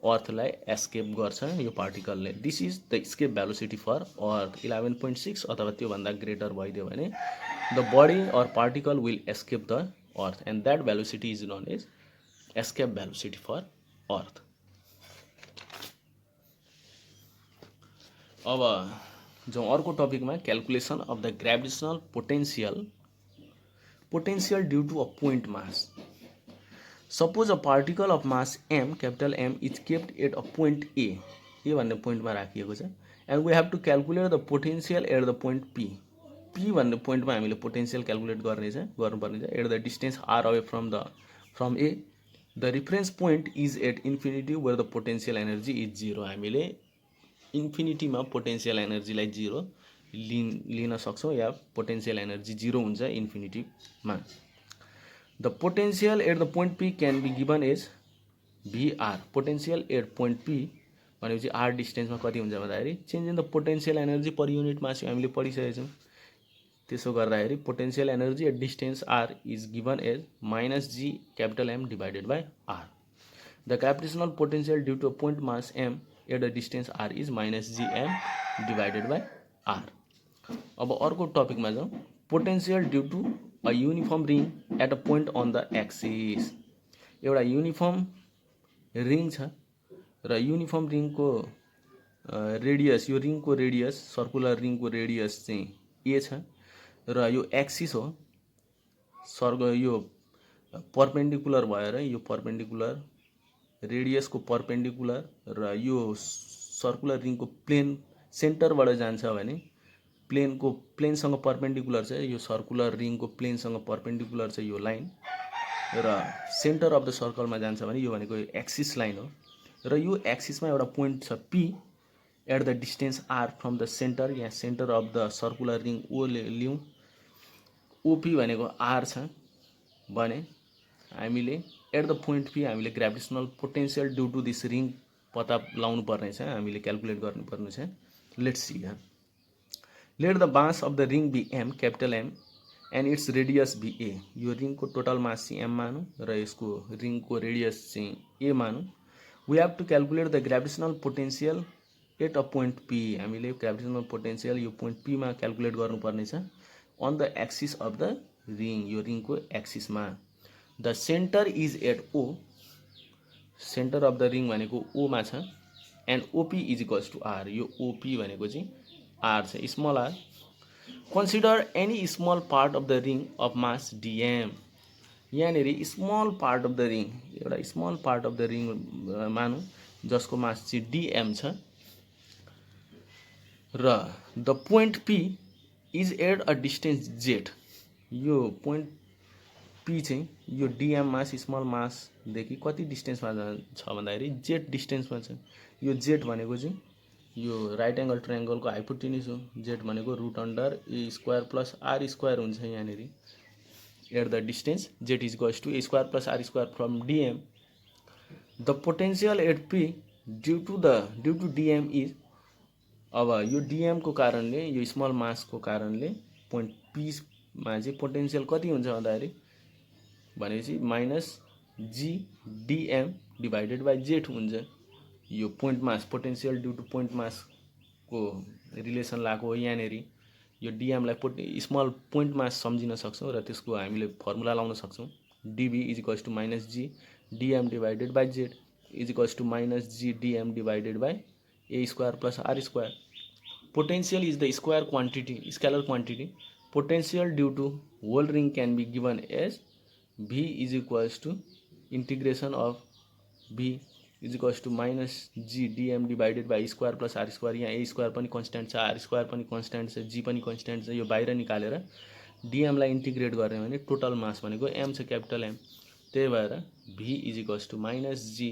अर्थलाई एस्केप गर्छ यो पार्टिकलले। This is the escape velocity for earth. 11.6 अथवा त्योभन्दा ग्रेटर भइदियो भने the body or particle will escape the earth and that velocity is known as escape velocity for earth. अब जो अर्को टपिकमा calculation of the gravitational potential due to a point mass. Suppose a particle of mass M, capital M is kept at a point A भन्ने पोइन्टमा राखिएको छ and we have to calculate the potential at the point P भन्ने पोइन्टमा हामीले potential calculate गर्नुपर्नेछ at the distance R away from A. The reference point is at infinity where the potential energy is zero. हामीले इन्फिनिटीमा potential एनर्जीलाई zero लिन सक्छौँ या potential energy zero हुन्छ इन्फिनिटीमा। The potential at the point P can be given as V R. Potential at point P भनेपछि R डिस्टेन्समा कति हुन्छ भन्दाखेरि change in the potential energy per unit mass हामीले पढिसकेको छौँ। त्यसो गर्दाखेरि potential energy at distance R is given as minus G capital M divided by R. The gravitational potential due to point mass M at the distance R is minus G am divided by R. अब अर्को टपिकमा जाउँ। Potential due to a uniform ring at a point on the axis. एउटा uniform ring छ र uniform रिङको radius, यो रिङको रेडियस, सर्कुलर रिङको रेडियस चाहिँ ए छ र यो एक्सिस हो यो पर्पेन्डिकुलर भएर यो पर्पेन्डिकुलर रेडियसको पर्पेन्डिकुलर र यो सर्कुलर रिङको प्लेन सेन्टरबाट जान्छ भने प्लेनसँग पर्पेन्डिकुलर छ यो सर्कुलर रिङको प्लेनसँग पर्पेन्डिकुलर छ यो लाइन र सेन्टर अफ द सर्कलमा जान्छ भने यो भनेको एक्सिस लाइन हो र यो एक्सिसमा एउटा पोइन्ट छ P at the distance R from the centre. यहाँ centre of the circular ring O लिउँ, ओपी भनेको आर छ भने हामीले एट द पोइन्ट पी हामीले gravitational potential due to this ring पत्ता लगाउनु पर्ने छ, हामीले क्यालकुलेट गर्नुपर्ने छ। लेट्स सी यहाँ। Let the mass of the ring be M, capital M and its radius be A. यो रिङको टोटल मास चाहिँ एम मानौँ र यसको रिङको रेडियस चाहिँ ए मानौँ। We have to calculate the gravitational potential at a point P. हामीले gravitational potential यो पोइन्ट पीमा क्यालकुलेट गर्नुपर्ने छ on the axis of the ring, यो रिङको एक्सिसमा। The centre is at O, centre of the ring भनेको ओमा छ and OP is equals to R. यो ओपी भनेको चाहिँ आर छ, small R. Consider any small part of the ring of mass D M. यहाँनिर small part of the ring, एउटा small part of the ring मानौँ जसको मास चाहिँ D M छ र the point P is at a distance Z. यो point P चाहिँ यो डिएम मास स्मल मासदेखि कति डिस्टेन्समा छ भन्दाखेरि जेड डिस्टेन्समा छ। यो जेड भनेको चाहिँ यो राइट एङ्गल ट्रायङ्गलको हाइपोटेन्युज हो। जेड भनेको root under A square plus R square हुन्छ यहाँनिर at the distance Z is equals to A square plus R square from dM. The potential at P due to dM is, अब यो डिएमको कारणले, यो small मासको कारणले point Pima चाहिँ potential कति हुन्छ भन्दाखेरि भनेपछि minus G DM divided by Z हुन्छ। यो point mass, potential due to point मासको रिलेसन लगाएको हो यहाँनिर। यो डिएमलाई स्मल पोइन्ट मास सम्झिन सक्छौँ र त्यसको हामीले फर्मुला लाउन सक्छौँ। DB is equals to minus G DM divided by Z is equals to minus G DM divided by A square plus R square. Potential is the square quantity, scalar quantity. Potential due to whole ring can be given as V is equals to integration of V is equals to minus G DM divided by square plus R square. यहाँ A square पनि constant छ, R square पनि constant छ, जी पनि constant छ। यो बाहिर निकालेर डिएमलाई इन्टिग्रेट गर्ने भने टोटल मास भनेको एम छ, क्यापिटल एम। त्यही भएर V is equals to minus G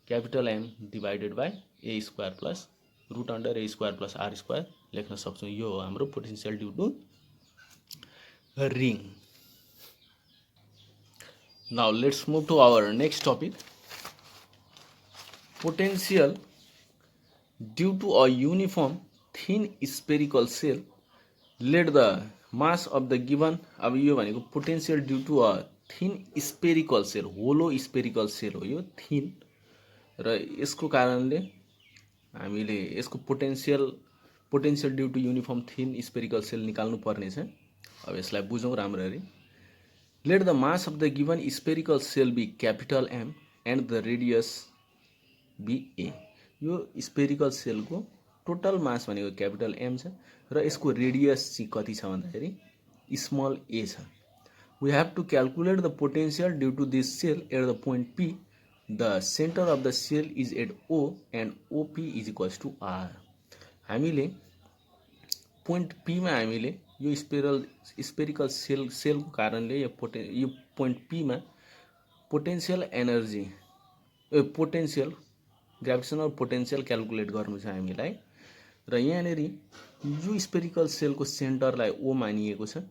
capital M divided by A square plus root under A square plus R square लेख्न सक्छौँ। यो हो हाम्रो potential due to ring. Now let's move to our next topic, potential due to a uniform thin spherical shell let the mass of the given. अब यो भनेको potential due to a thin spherical shell, hollow spherical shell हो यो, thin, र यसको कारणले हामीले यसको potential due to uniform thin spherical shell निकाल्नु पर्ने छ। अब यसलाई बुझौँ राम्ररी। Let the mass of the given spherical shell be capital M and the radius be A. यो स्पेरिकल सेलको टोटल मास भनेको क्यापिटल एम छ र यसको रेडियस चाहिँ कति छ भन्दाखेरि स्मल ए छ। We have to calculate the potential due to this shell at the point P. The centre of the shell is at O and OP is equals to R. हामीले point P में हामीले यो spherical सेलको कारणले यो point P में potential energy potential gravitational potential calculate गर्नु छ हामीलाई। र यहाँनेरि यो स्पेरिकल सेलको सेन्टरलाई ओ मानिएको छ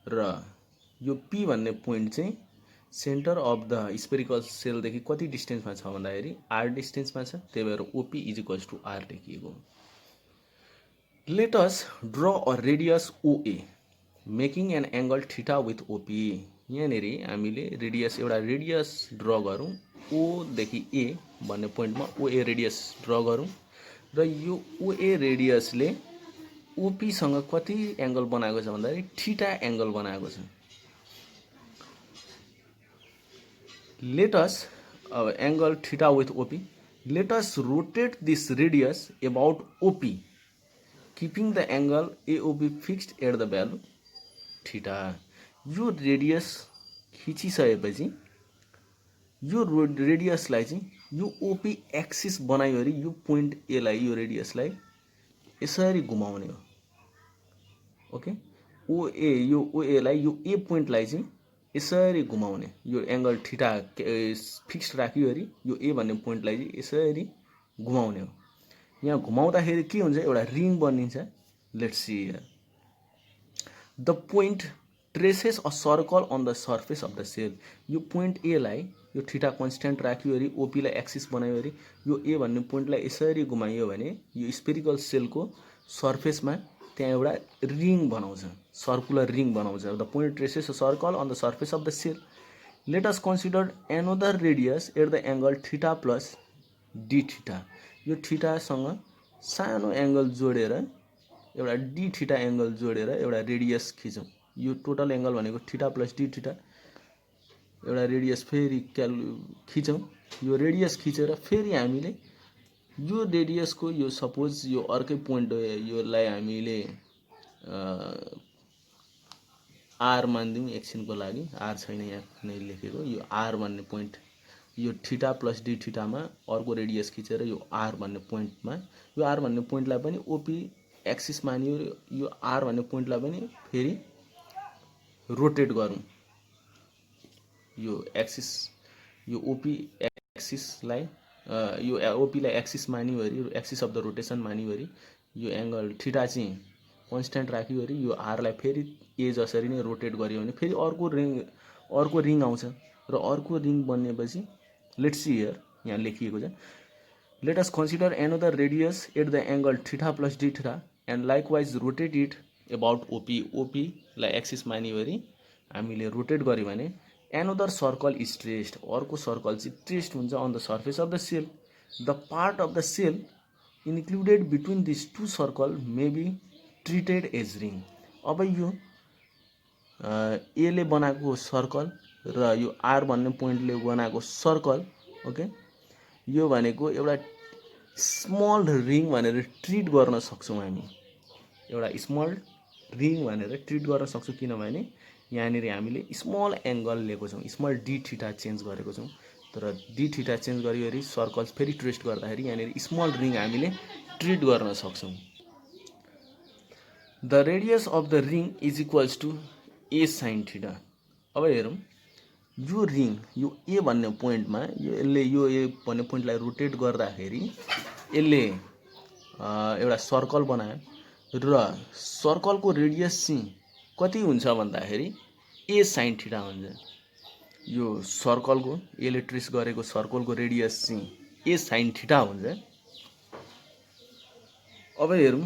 र यो पी भन्ने पोइन्ट चाहिँ सेन्टर अफ द स्पेरिकल सेलदेखि कति डिस्टेन्समा छ भन्दाखेरि आर डिस्टेन्समा छ, त्यही भएर OP is equals to R लेखिएको। Let us draw a radius OA making an angle theta with OP. यहाँनेरि हामीले रेडियस एउटा रेडियस ड्र गरौँ, ओ देखि ए भन्ने पोइन्टमा ओए रेडियस ड्र गरौँ र यो ओए रेडियसले ओपी सँग कति एंगल बनाएको छ भन्दाखेरि थीटा एंगल बनाएको छ। Let us angle theta with OP. Let us rotate this radius about OP, keeping the angle AOP fixed at the value theta. यो रेडियस खिचिसकेपछि यो रेडियसलाई चाहिँ यो ओपी एक्सिस बनाइवरी यो पोइन्ट ए लाई यो रेडियसलाई यसरी घुमाउने हो। ओके, ओए यो ओए लाई यो ए पोइन्टलाई चाहिँ यसरी घुमाउने, यो एंगल थीटा फिक्स्ड राखिवरी यो ए भन्ने पोइन्टलाई चाहिँ यसरी घुमाउने हो। यहाँ घुमाउँदाखेरि के हुन्छ, एउटा रिङ बनिन्छ। Let's see here the point traces a circle on the surface of the shell. यो पोइन्ट ए लाई यो थीटा कन्स्टेन्ट राखिवरी ओपी लाई एक्सिस बनाइवरी यो ए भन्ने पोइन्टलाई यसरी घुमाइयो भने यो स्पेरिकल सेलको सर्फेसमा त्यहाँ एउटा रिङ बनाउँछ, सर्कुलर रिङ बनाउँछ। The point traces a circle on the surface of the shell. Let us consider another radius at the angle theta plus D theta. यो थीटासँग सानो एंगल जोडेर एउटा डी थीटा एंगल जोडेर एउटा रेडियस खिचौँ। यो टोटल एंगल भनेको थीटा प्लस डी थीटा, एउटा रेडियस फेरि खिचौँ। यो रेडियस खिचेर फेरि हामीले यो रेडियसको यो सपोज यो अर्कै पोइन्ट हो, योलाई हामीले आर मानिदिउँ एकछिनको लागि, आर छैन यहाँ नै लेखेको, यो आर भन्ने पोइन्ट यो थीटा प्लस डी थीटामा अर्को रेडियस खिचेर यो आर भन्ने पोइन्टमा यो आर भन्ने पोइन्टलाई पनि ओपी एक्सिस मानियो, यो आर भन्ने पोइन्टलाई पनि फेरि रोटेट गरौँ। यो एक्सिस यो ओपी एक्सिसलाई यो ओपीलाई एक्सिस मानिवरी एक्सिस अफ द रोटेसन मानिवरी यो एंगल थीटा चाहिँ कन्स्टेन्ट राखिवरी यो आरलाई फेरि ए जसरी नै रोटेट गरियो भने फेरि अर्को रिङ आउँछ र अर्को रिङ बनेपछि लेट्स सी हियर यहाँ लेखिएको छ let us consider another radius at the angle theta plus D theta and likewise rotate it about OP. OP लाई एक्सिस मानिवरी हामीले रोटेट गर्यो भने एनोदर सर्कल इज ट्रेस्ड, अर्को सर्कल चाहिँ ट्रेस्ड हुन्छ on the surface of the shell. The part of the shell included between this two circle may be treated as ring. अब यो एले बनाएको सर्कल र यो आर भन्ने पोइन्टले बनाएको सर्कल, ओके, यो भनेको एउटा स्मल रिङ भनेर ट्रिट गर्न सक्छौँ हामी, एउटा स्मल रिङ भनेर ट्रिट गर्न सक्छौँ किनभने यहाँनिर हामीले स्मल एंगल लिएको छौँ, स्मल डी थीटा चेन्ज गरेको छौँ। तर डी थीटा चेन्ज गरिवरी सर्कल फेरि ट्रेस्ट गर्दाखेरि यहाँनिर स्मल रिङ हामीले ट्रिट गर्न सक्छौँ। The radius of the ring is equals to A sine theta. अब हेरौँ यो रिङ यो ए भन्ने पोइन्टमा यसले यो ए भन्ने पोइन्टलाई रोटेट गर्दाखेरि यसले एउटा सर्कल बनायो र सर्कलको रेडियस चाहिँ कति हुन्छ भन्दाखेरि ए साइन थीटा हुन्छ। यो सर्कलको यसले ट्रेस गरेको सर्कलको रेडियस चाहिँ ए साइन थीटा हुन्छ। अब हेरौँ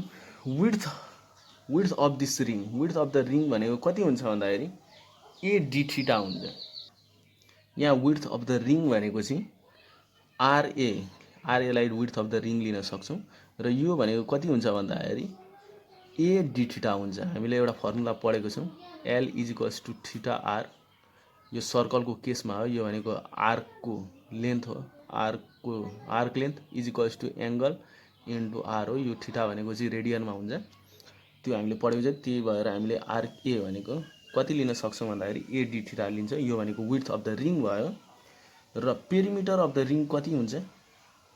width of this ring, width of the ring भनेको कति हुन्छ भन्दाखेरि ए डी थीटा हुन्छ। यहाँ विड्थ अफ द रिङ भनेको चाहिँ आरएलाई विड्थ अफ द रिङ लिन सक्छौँ र यो भनेको कति हुन्छ भन्दाखेरि ए डी थीटा हुन्छ। हामीले एउटा फर्मुला पढेको छौँ, L is equals to theta R. यो सर्कलको केसमा हो, यो भनेको आर्कको लेन्थ हो, arc length is equals to angle into R हो। यो थीटा भनेको चाहिँ रेडियनमा हुन्छ, त्यो हामीले पढेको छ। त्यही भएर हामीले आर्क ए भनेको कति लिन सक्छौँ भन्दाखेरि ए डी थीटा लिन्छ। यो भनेको विड्थ अफ द रिङ भयो र पेरिमिटर अफ द रिङ कति हुन्छ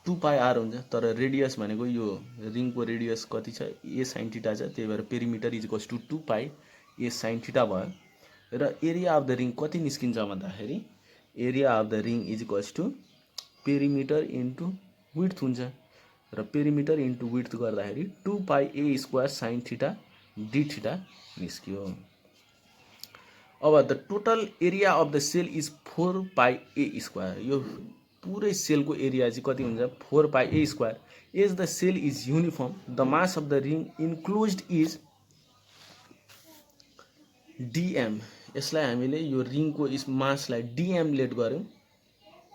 2 पाई आर हुन्छ। तर रेडियस भनेको यो रिङको रेडियस कति छ ए साइन थीटा छ, त्यही भएर perimeter is equals to 2 pi A sine theta भयो। र एरिया अफ द रिङ कति निस्किन्छ भन्दाखेरि area of the ring is equals to perimeter into width हुन्छ र पेरिमिटर इन्टु विड्थ गर्दाखेरि 2 pi A square sine theta D theta निस्कियो। अब the total area of the shell is 4 pi A square. यो पुरै सेलको एरिया चाहिँ कति हुन्छ 4 pi A square. As the shell is uniform the mass of the ring enclosed is dM. यसलाई हामीले यो रिङको मासलाई डिएम लेट गऱ्यौँ।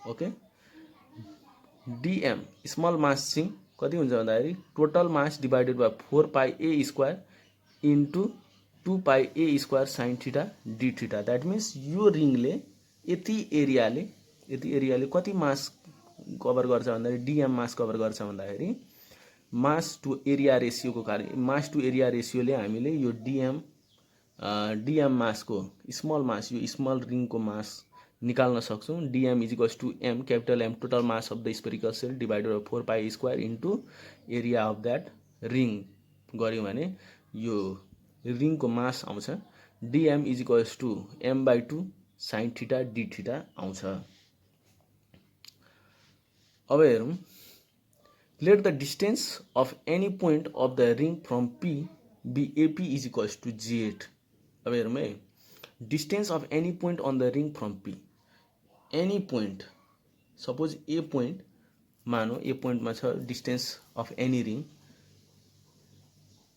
ओके, डिएम स्मल मास चाहिँ कति हुन्छ भन्दाखेरि total mass divided by 4 pi A square into 2 pi A square sine theta D theta. That means यो रिङले यति एरियाले कति मास कभर गर्छ भन्दाखेरि डिएम मास कभर गर्छ भन्दाखेरि मास टु एरिया रेसियोको कारण मास टु एरिया रेसियोले हामीले यो डिएम मासको स्मल मास यो स्मल रिङको मास निकाल्न सक्छौँ। DM is equals to M capital M total mass of the spherical shell divided by 4 pi square into area of that ring गऱ्यौँ भने यो रिङको मास आउँछ dM is equals to M by 2 sine theta D theta आउँछ। अब हेरौँ, let the distance of any point of the ring from P be AP is equals to Z. अब हेरौँ है, distance of any point on the ring from P, any point suppose A point मानौँ, A पोइन्टमा छ distance of any ring,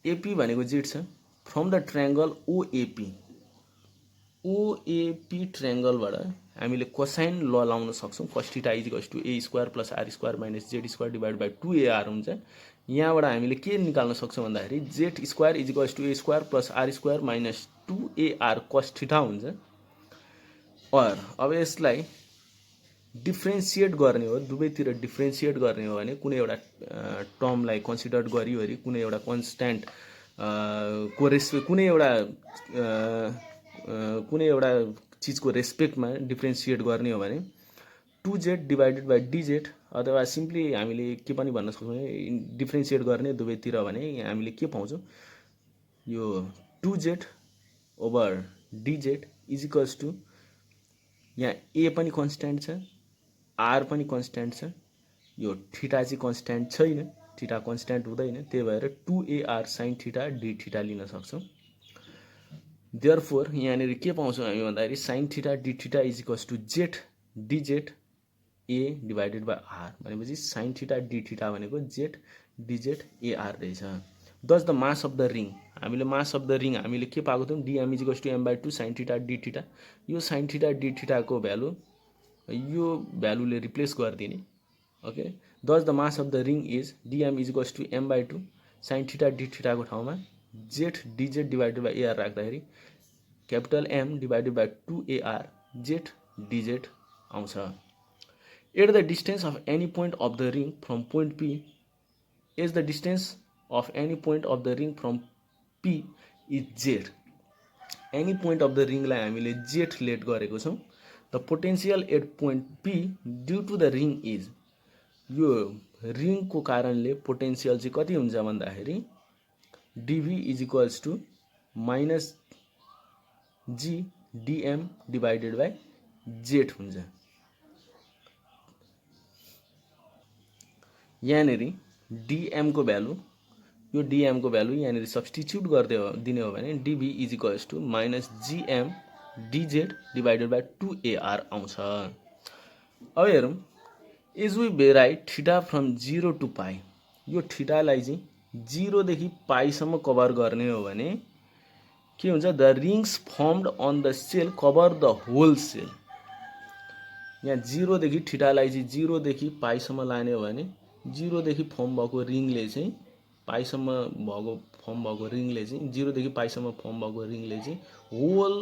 AP भनेको Z छ, from the triangle OAP ट्रायङ्गलबाट हामीले कोसाइन ल लाउन सक्छौँ। Cos theta is equals to A square plus R square minus Z square divide by 2AR हुन्छ। यहाँबाट हामीले के निकाल्न सक्छौँ भन्दाखेरि Z square is equals to A square plus R square minus 2AR cos theta हुन्छ। और अब यसलाई डिफ्रेन्सिएट गर्ने हो, दुवैतिर डिफ्रेन्सिएट गर्ने हो भने कुनै एउटा टर्मलाई कन्सिडर गरिवरी कुनै एउटा कन्स्ट्यान्ट कुनै एउटा चिजको रेस्पेक्टमा डिफ्रेन्सिएट गर्ने हो भने 2Z डिभाइडेड बाई डिजेड, अथवा सिम्पली हामीले के पनि भन्न सक्छौँ डिफ्रेन्सिएट गर्ने दुवैतिर भने हामीले के पाउँछौँ यो 2Z over dZ is equals to यहाँ ए पनि कन्स्ट्यान्ट छ आर पनि कन्स्ट्यान्ट छ, यो थीटा चाहिँ कन्स्ट्यान्ट छैन, थीटा कन्स्ट्यान्ट हुँदैन, त्यही भएर 2AR sign theta D theta लिन सक्छौँ। देयरफोर यहाँनिर के पाउँछौँ हामी भन्दाखेरि sine theta D theta is equals to Z dZ A divided by R भनेपछि साइन थीटा डी थीटा भनेको जेड डिजेड एआर रहेछ। Thus the mass of the ring, हामीले मास अफ द रिङ हामीले के पाएको थियौँ dM is equals to M by 2 sine theta D theta. यो sine theta D थीटाको भ्यालु यो भ्यालुले रिप्लेस गरिदिने। Okay, thus the mass of the ring is D M is equals to M by 2 sine theta D थीटाको ठाउँमा Z D Z divided by A R राख्दाखेरि capital M divided by 2AR Z D Z आउँछ। At the distance of any point of the ring from point P, as the distance of any point of the ring from P is Z. Any point of the रिङलाई हामीले Z let गरेको छौँ। The potential at point P due to the ring is, यो रिङको कारणले potential चाहिँ कति हुन्छ भन्दाखेरि dV is equals to minus G DM divided by Z हुन्छ। यहाँनेरि डिएमको भ्यालु, यो डिएमको भ्यालु यहाँनेरि सब्स्टिट्युट गर्दै हो दिने हो भने dV is equals to minus GM dZ divided by 2AR आउँछ। अब हेरौँ, इज वी बेराइट थीटा फ्रम 0 to पाई, यो थीटालाई चाहिँ 0 देखि पाईसम्म कभर गर्ने हो भने के हुन्छ, the rings formed on the shell cover the whole shell. यहाँ 0 देखि थीटालाई चाहिँ 0 देखि पाईसम्म लाने हो भने 0 देखि फर्म भएको रिङले चाहिँ पाईसम्म भएको फर्म भएको रिङले चाहिँ 0 देखि पाईसम्म फर्म भएको रिङले चाहिँ होल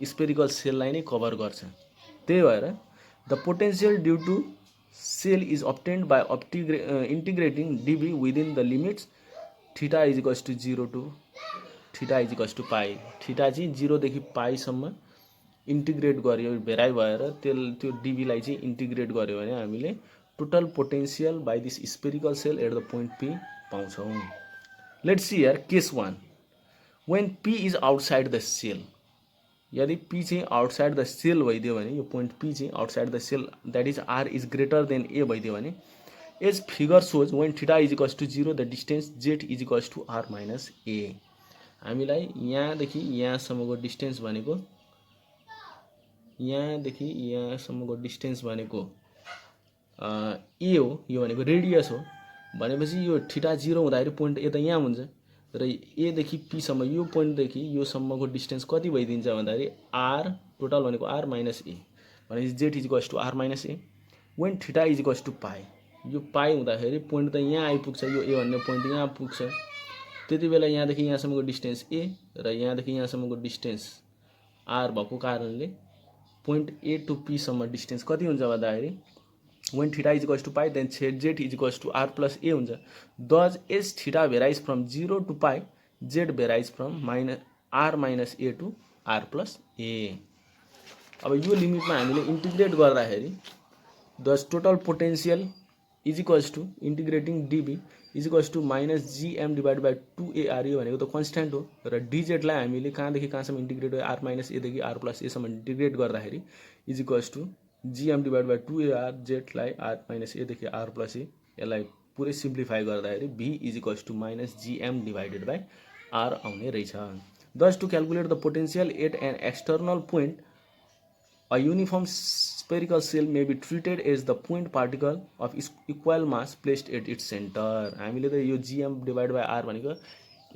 स्पेरिकल सेललाई नै कभर गर्छ। त्यही भएर the potential due to shell is obtained by integrating dB within the limits theta is equals to 0 to theta is equals to pi. Theta चाहिँ 0 देखि पाईसम्म इन्टिग्रेट गर्यो भेराइ भएर त्यो डिबीलाई चाहिँ इन्टिग्रेट गर्यो भने हामीले total potential by this spherical shell at the point P पाउँछौँ। Let's see here case 1, when P is outside the shell. यदि पी चाहिँ आउटसाइड द सेल भइदियो भने, यो पोइन्ट पी चाहिँ outside the shell that is R is greater than A भइदियो भने, as figure shows when theta is equals to 0 the distance Z is equals to R minus A. हामीलाई यहाँदेखि यहाँसम्मको distance भनेको, यहाँदेखि यहाँसम्मको डिस्टेन्स भनेको ए हो, यो भनेको रेडियस हो भनेपछि यो थीटा 0 हुँदाखेरि पोइन्ट ए त यहाँ हुन्छ र एदेखि पीसम्म यो पोइन्टदेखि यो सम्मको डिस्टेन्स कति भइदिन्छ भन्दाखेरि आर, टोटल भनेको आर माइनस ए भनेपछि Z is equals to R minus A. When theta is equals to pi, यो पाई हुँदाखेरि पोइन्ट त यहाँ आइपुग्छ, यो ए भन्ने पोइन्ट यहाँ पुग्छ, त्यति बेला यहाँदेखि यहाँसम्मको डिस्टेन्स ए र यहाँदेखि यहाँसम्मको डिस्टेन्स आर भएको कारणले पोइन्ट ए टु पीसम्म डिस्टेन्स कति हुन्छ भन्दाखेरि when theta is equals to pi then z is equals to r plus a हुन्छ। thus as theta varies from 0 to pi z varies from r minus a to r plus a। अब यो लिमिटमा हामीले integrate गर्दाखेरि thus total potential is equals to integrating db is equals to minus gm divided by 2ar, यो भनेको त constant हो र dz लाई हामीले कहाँदेखि कहाँसम्म इन्टिग्रेट हो, r minus a देखि r plus a सम्म इन्टिग्रेट गर्दाखेरि is equals to gm divided by 2ar, z लाई r minus a देखि r plus a, यसलाई पुरै सिम्प्लिफाई गर्दाखेरि v is equals to minus gm divided by r आउने रहेछ। thus to calculate the potential at an external point a uniform spherical cell may be treated as the point particle of equal mass placed at its center। हामीले त यो gm divided by r भनेको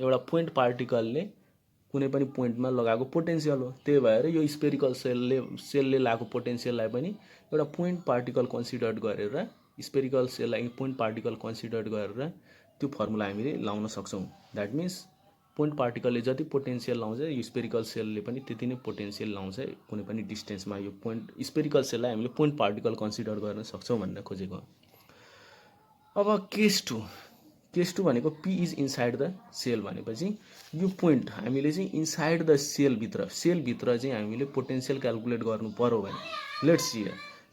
एउटा point पार्टिकलले कुनै पनि पोइन्टमा लगाएको potential हो, त्यही भएर यो स्पेरिकल सेलले लगाएको पोटेन्सियललाई पनि एउटा पोइन्ट पार्टिकल कन्सिडर गरेर, स्पेरिकल सेललाई पोइन्ट पार्टिकल कन्सिडर गरेर त्यो फर्मुला हामीले लाउन सक्छौँ। द्याट मिन्स पोइन्ट पार्टिकलले जति पोटेन्सियल लाउँछ यो स्पेरिकल सेलले पनि त्यति नै पोटेन्सियल लाउँछ कुनै पनि डिस्टेन्समा। यो पोइन्ट स्पेरिकल सेललाई हामीले पोइन्ट पार्टिकल कन्सिडर गर्न सक्छौँ भनेर खोजेको। अब केस 2 भनेको P is inside the shell भनेपछि यो पोइन्ट हामीले चाहिँ इनसाइड द सेलभित्र चाहिँ हामीले पोटेन्सियल क्याल्कुलेट गर्नु पर्यो भने लेट्स सी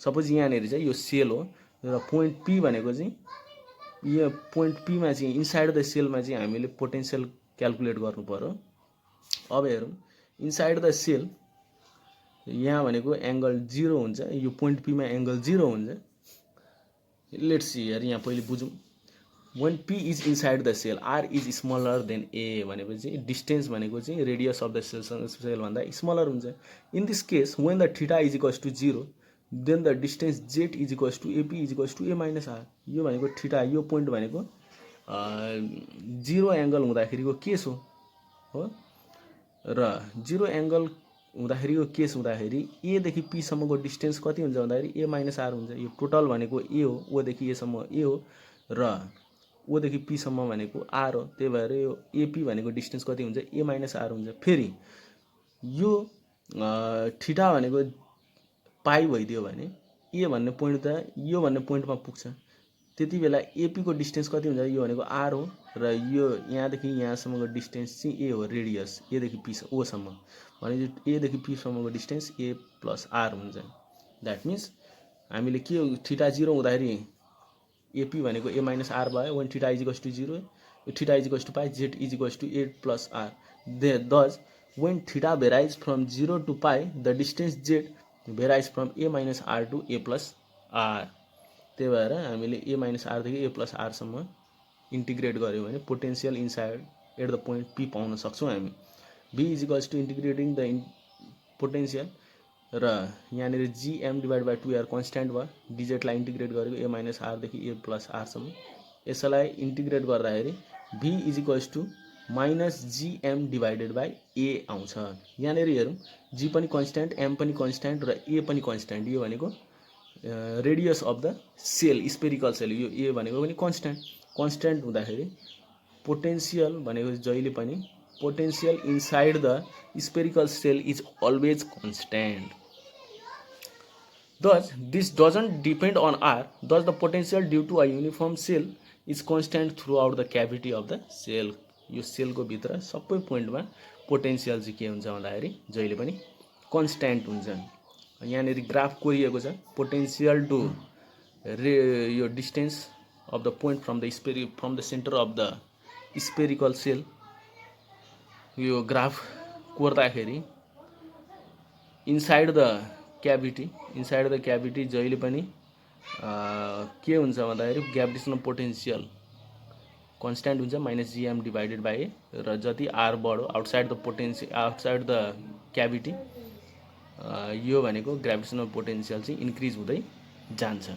सपोज यहाँनिर चाहिँ यो सेल हो र पोइन्ट पी भनेको चाहिँ यो पोइन्ट पीमा चाहिँ इनसाइड द सेलमा चाहिँ हामीले पोटेन्सियल क्याल्कुलेट गर्नु पर्यो। अब हेरौँ, इनसाइड द सेल यहाँ भनेको एङ्गल 0 हुन्छ, यो पोइन्ट पीमा एङ्गल 0 हुन्छ। लेट्स सी हेर, यहाँ पहिले बुझौँ। when p is inside the cell r is smaller than a भनेपछि डिस्टेन्स भनेको चाहिँ रेडियस अफ द सेल भन्दा स्मलर हुन्छ। In this case when the theta is equals to 0 then the distance z is equals to ap is equals to a minus r। यो भनेको theta, यो point भनेको 0 angle हुँदाखेरिको case हो र 0 angle हुँदाखेरिको case हुँदाखेरि ए देखि पी सम्मको डिस्टेन्स कति हुन्छ भन्दाखेरि a minus r हुन्छ। यो टोटल भनेको a हो, o देखि a सम्म a हो र o देखि p सम्म भनेको r हो, त्यही भएर यो ap भनेको डिस्टेन्स कति हुन्छ a minus r हुन्छ। फेरि यो थीटा भनेको पाई भइदियो भने a भन्ने पोइन्ट त यो भन्ने पोइन्टमा पुग्छ, त्यति बेला ap को डिस्टेन्स कति हुन्छ, यो भनेको r हो र यो यहाँदेखि यहाँसम्मको डिस्टेन्स चाहिँ a हो, रेडियस a देखि p o सम्म भनेपछि a देखि p सम्मको डिस्टेन्स a plus r हुन्छ। द्याट मिन्स हामीले के हो, थीटा 0 हुँदाखेरि AP भनेको a minus r भयो। when theta is equals to 0 theta is equals to pi z is equals to a plus r। thus when theta varies from 0 to pi the distance z varies from A minus R to A plus R. त्यही भएर हामीले A minus आरदेखि A plus आरसम्म integrate गऱ्यौँ भने potential inside at the point P पाउन सक्छौँ हामी। V is equals to integrating the potential र यहाँनिर G M divide by 2 R constant भयो। डिजेटलाई इन्टिग्रेट गरेको ए माइनस आरदेखि ए प्लस आरसम्म। यसलाई इन्टिग्रेट गर्दाखेरि V is equals to minus GM divided by A आउँछ। यहाँनिर हेरौँ, जी पनि कन्सट्यान्ट, एम पनि कन्सट्यान्ट र ए पनि कन्सट्यान्ट। यो भनेको radius of the shell, spherical shell, यो ए भनेको पनि कन्सट्यान्ट हुँदाखेरि पोटेन्सियल भनेको जहिले पनि potential inside the spherical shell is always constant. Thus, this doesn't depend on R. Thus, the potential due to a uniform cell is constant throughout the cavity of the cell. यो सेलको भित्र सबै पोइन्टमा potential चाहिँ के हुन्छ भन्दाखेरि जहिले पनि कन्स्ट्यान्ट हुन्छ। यहाँनिर ग्राफ कोरिएको छ पोटेन्सियल टु यो distance of the point from the centre of the spherical shell. यो ग्राफ कोर्दाखेरि इनसाइड द क्याभिटी जहिले पनि के हुन्छ भन्दाखेरि ग्राभिटेसनल पोटेन्सियल कन्स्ट्यान्ट हुन्छ minus GM divided by A, र जति आर बढो आउटसाइड द क्याभिटी यो भनेको ग्राभिटेसनल पोटेन्सियल चाहिँ इन्क्रिज हुँदै जान्छ।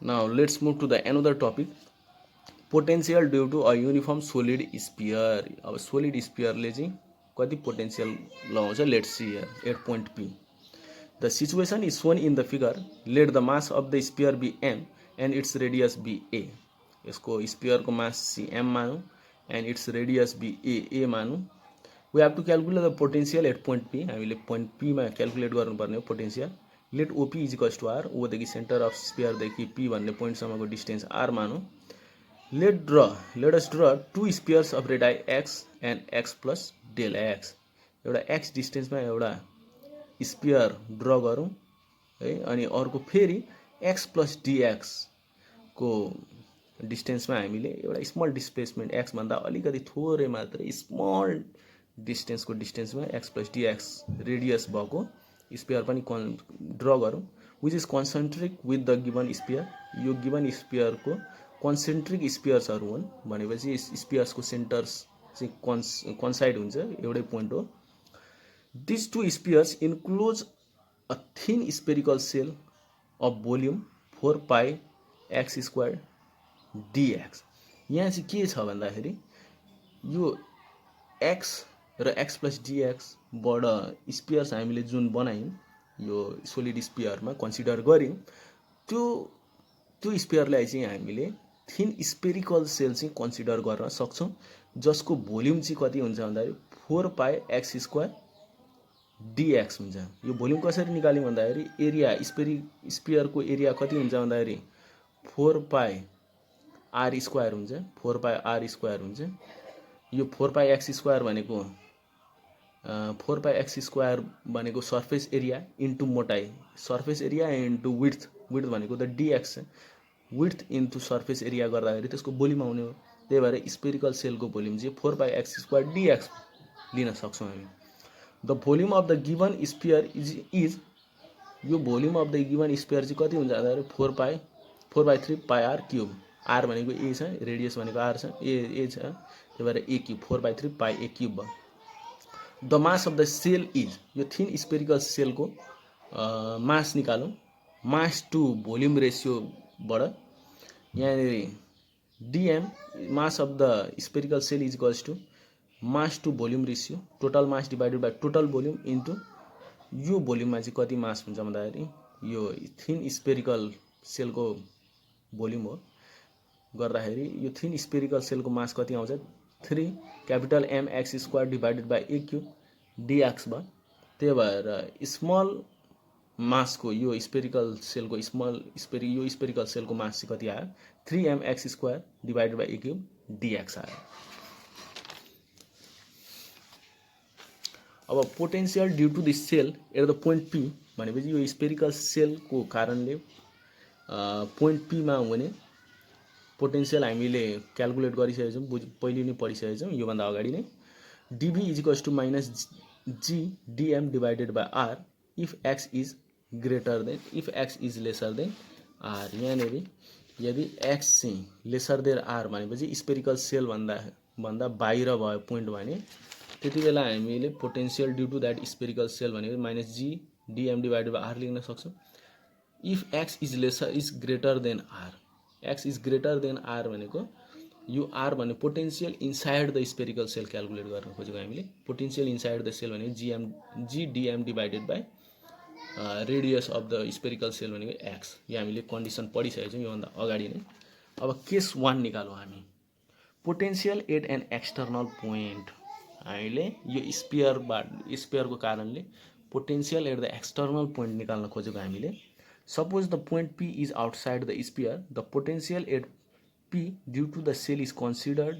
Now let's move to the another topic, potential due to a uniform solid sphere. अब सोलिड स्पियरले चाहिँ कति पोटेन्सियल लगाउँछ, let's see here at point P. The situation is shown in the figure. Let the mass of the sphere be M and its radius be A. यसको स्पियरको mass C M मानौँ and its radius be A मानौँ। We have to calculate the potential at point P. हामीले point पीमा calculate गर्नुपर्ने हो potential. Let OP is equals to R. ओदेखि centre of स्पियरदेखि पी भन्ने पोइन्टसम्मको डिस्टेन्स आर मानौँ। Let us draw two spheres of radii X and x plus del X. एउटा एक्स डिस्टेन्समा एउटा स्पियर ड्र गरौँ है, अनि अर्को फेरि एक्स प्लस डिएक्स को डिस्टेन्समा हामीले एउटा स्मल डिस्प्लेसमेन्ट एक्स भन्दा अलिकति थोरै मात्रै स्मल डिस्टेन्सको डिस्टेन्समा एक्स प्लस डिएक्स रेडियस भएको स्पियर पनि ड्र गरौँ, which is concentric with the given sphere. यो गिभन स्पियरको कन्सेन्ट्रिक स्पियर्सहरू हुन् भनेपछि स्पियर्सको सेन्टर्स चाहिँ कन्साइड हुन्छ, एउटै पोइन्ट हो। This two spheres include a thin spherical shell of volume 4 pi x square dX. यहाँ चाहिँ के छ भन्दाखेरि यो एक्स र एक्स प्लस डिएक्सबाट स्पियर्स हामीले जुन बनायौँ यो सोलिड स्पियरमा कन्सिडर गऱ्यौँ, त्यो स्पियरलाई चाहिँ हामीले थिन स्पेरिकल सेल चाहिँ कन्सिडर गर्न सक्छौँ, जसको भोल्युम चाहिँ कति हुन्छ भन्दाखेरि 4 पाई एक्स स्क्वायर डिएक्स हुन्छ। यो भोल्युम कसरी निकाल्यौँ भन्दाखेरि एरिया स्पियरको एरिया कति हुन्छ भन्दाखेरि 4 पाई आर स्क्वायर हुन्छ। 4 पाई आर स्क्वायर हुन्छ। यो 4 पाई एक्स स्क्वायर भनेको 4 पाई एक्स स्क्वायर भनेको सर्फेस एरिया इन्टु मोटाई, सर्फेस एरिया इन्टु विड्थ भनेको त dx, width into surface area गर्दाखेरि त्यसको भोल्युम आउने हो। त्यही भएर स्पेरिकल सेलको भोल्युम चाहिँ 4 पाई एक्स स्क्वायर डिएक्स लिन सक्छौँ हामी। The volume of the given sphere is यो volume of the given sphere चाहिँ कति हुन्छ भन्दाखेरि 4 by 3 pi R cube. R भनेको ए छ, रेडियस भनेको आर छ, ए छ, त्यही भएर a cube 4 by 3 pi a cube भयो। The mass of the shell is, यो थिन स्पेरिकल सेलको मास निकालौँ, मास टु भोल्युम रेसियोबाट यहाँनिर dm mass of the spherical shell is equals to mass to volume ratio, total mass divided by total volume into यो भोल्युममा चाहिँ कति मास हुन्छ भन्दाखेरि यो थिन स्पेरिकल सेलको भोल्युम हो गर्दाखेरि यो थिन स्पेरिकल सेलको मास कति आउँछ 3 capital M X square divided by A cube dX भयो। त्यही भएर स्मल मासको यो स्पेरिकल सेलको यो स्पेरिकल सेलको मास चाहिँ कति आयो 3m x square divided by A cube dX आयो। अब potential due to this shell at the point P भनेपछि यो स्पेरिकल सेलको कारणले पोइन्ट पीमा हुने पोटेन्सियल हामीले क्यालकुलेट गरिसकेका छौँ, पहिले नै पढिसकेका छौँ योभन्दा अगाडि नै। Dv is equals to minus G dm divided by r if x is greater than if x is lesser than r. यहाँनिर यदि एक्स चाहिँ लेसर देन आर भनेपछि स्पेरिकल सेल भन्दा बाहिर भयो पोइन्ट भने त्यति बेला हामीले potential due to that spherical shell भनेको minus G DM divided by r लेख्न सक्छौँ। If x is greater than r, x is greater than r भनेको यो आर भने potential inside the spherical shell calculate गर्न खोजेको हामीले। पोटेन्सियल इनसाइड द सेल भनेको G DM divided by radius of the spherical shell भनेको x. यो हामीले कन्डिसन पढिसकेको छौँ योभन्दा अगाडि नै। अब केस 1 निकालौँ हामी। Potential at an external point, हामीले यो स्पियरको कारणले potential at the external point निकाल्न खोजेको हामीले। Suppose the point P is outside the sphere, the potential at P due to the shell is considered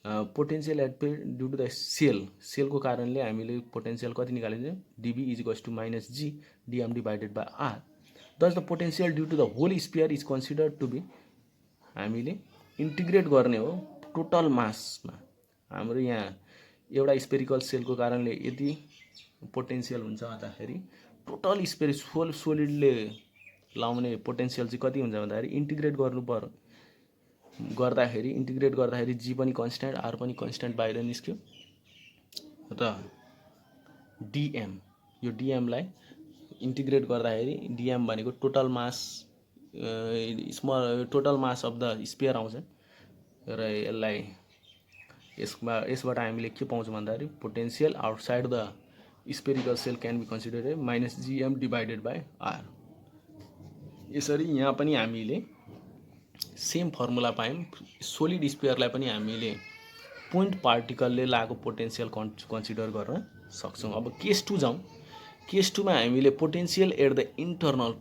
potential at P due to the सेलको कारणले हामीले पोटेन्सियल कति निकालिन्छ dv is equals to minus G DM divided by r. Thus the potential due to the whole sphere is considered to be, हामीले integrate गर्ने हो total मासमा। हाम्रो यहाँ एउटा स्पेरिकल सेलको कारणले यति पोटेन्सियल हुन्छ भन्दाखेरि टोटल सोलिडले लाउने पोटेन्सियल चाहिँ कति हुन्छ भन्दाखेरि इन्टिग्रेट गर्नु पर्यो। इन्टिग्रेट गर्दाखेरि जी पनि कन्स्ट्यान्ट आर पनि कन्स्ट्यान्ट बाहिर निस्क्यो र डिएम, यो डिएमलाई इन्टिग्रेट गर्दाखेरि डिएम भनेको total mass total mass of the sphere आउँछ र यसबाट हामीले के पाउँछौँ भन्दाखेरि potential outside the spherical shell can be consider minus GM divided by R. यसरी यहाँ पनि हामीले सेम फर्मुला पायौँ। सोलिड स्पियरलाई पनि हामीले पोइन्ट पार्टिकलले लागेको पोटेन्सियल कन्सिडर गर्न सक्छौँ। अब केस 2 जाउँ। केस 2 मा हामीले पोटेन्सियल एट द इन्टरनल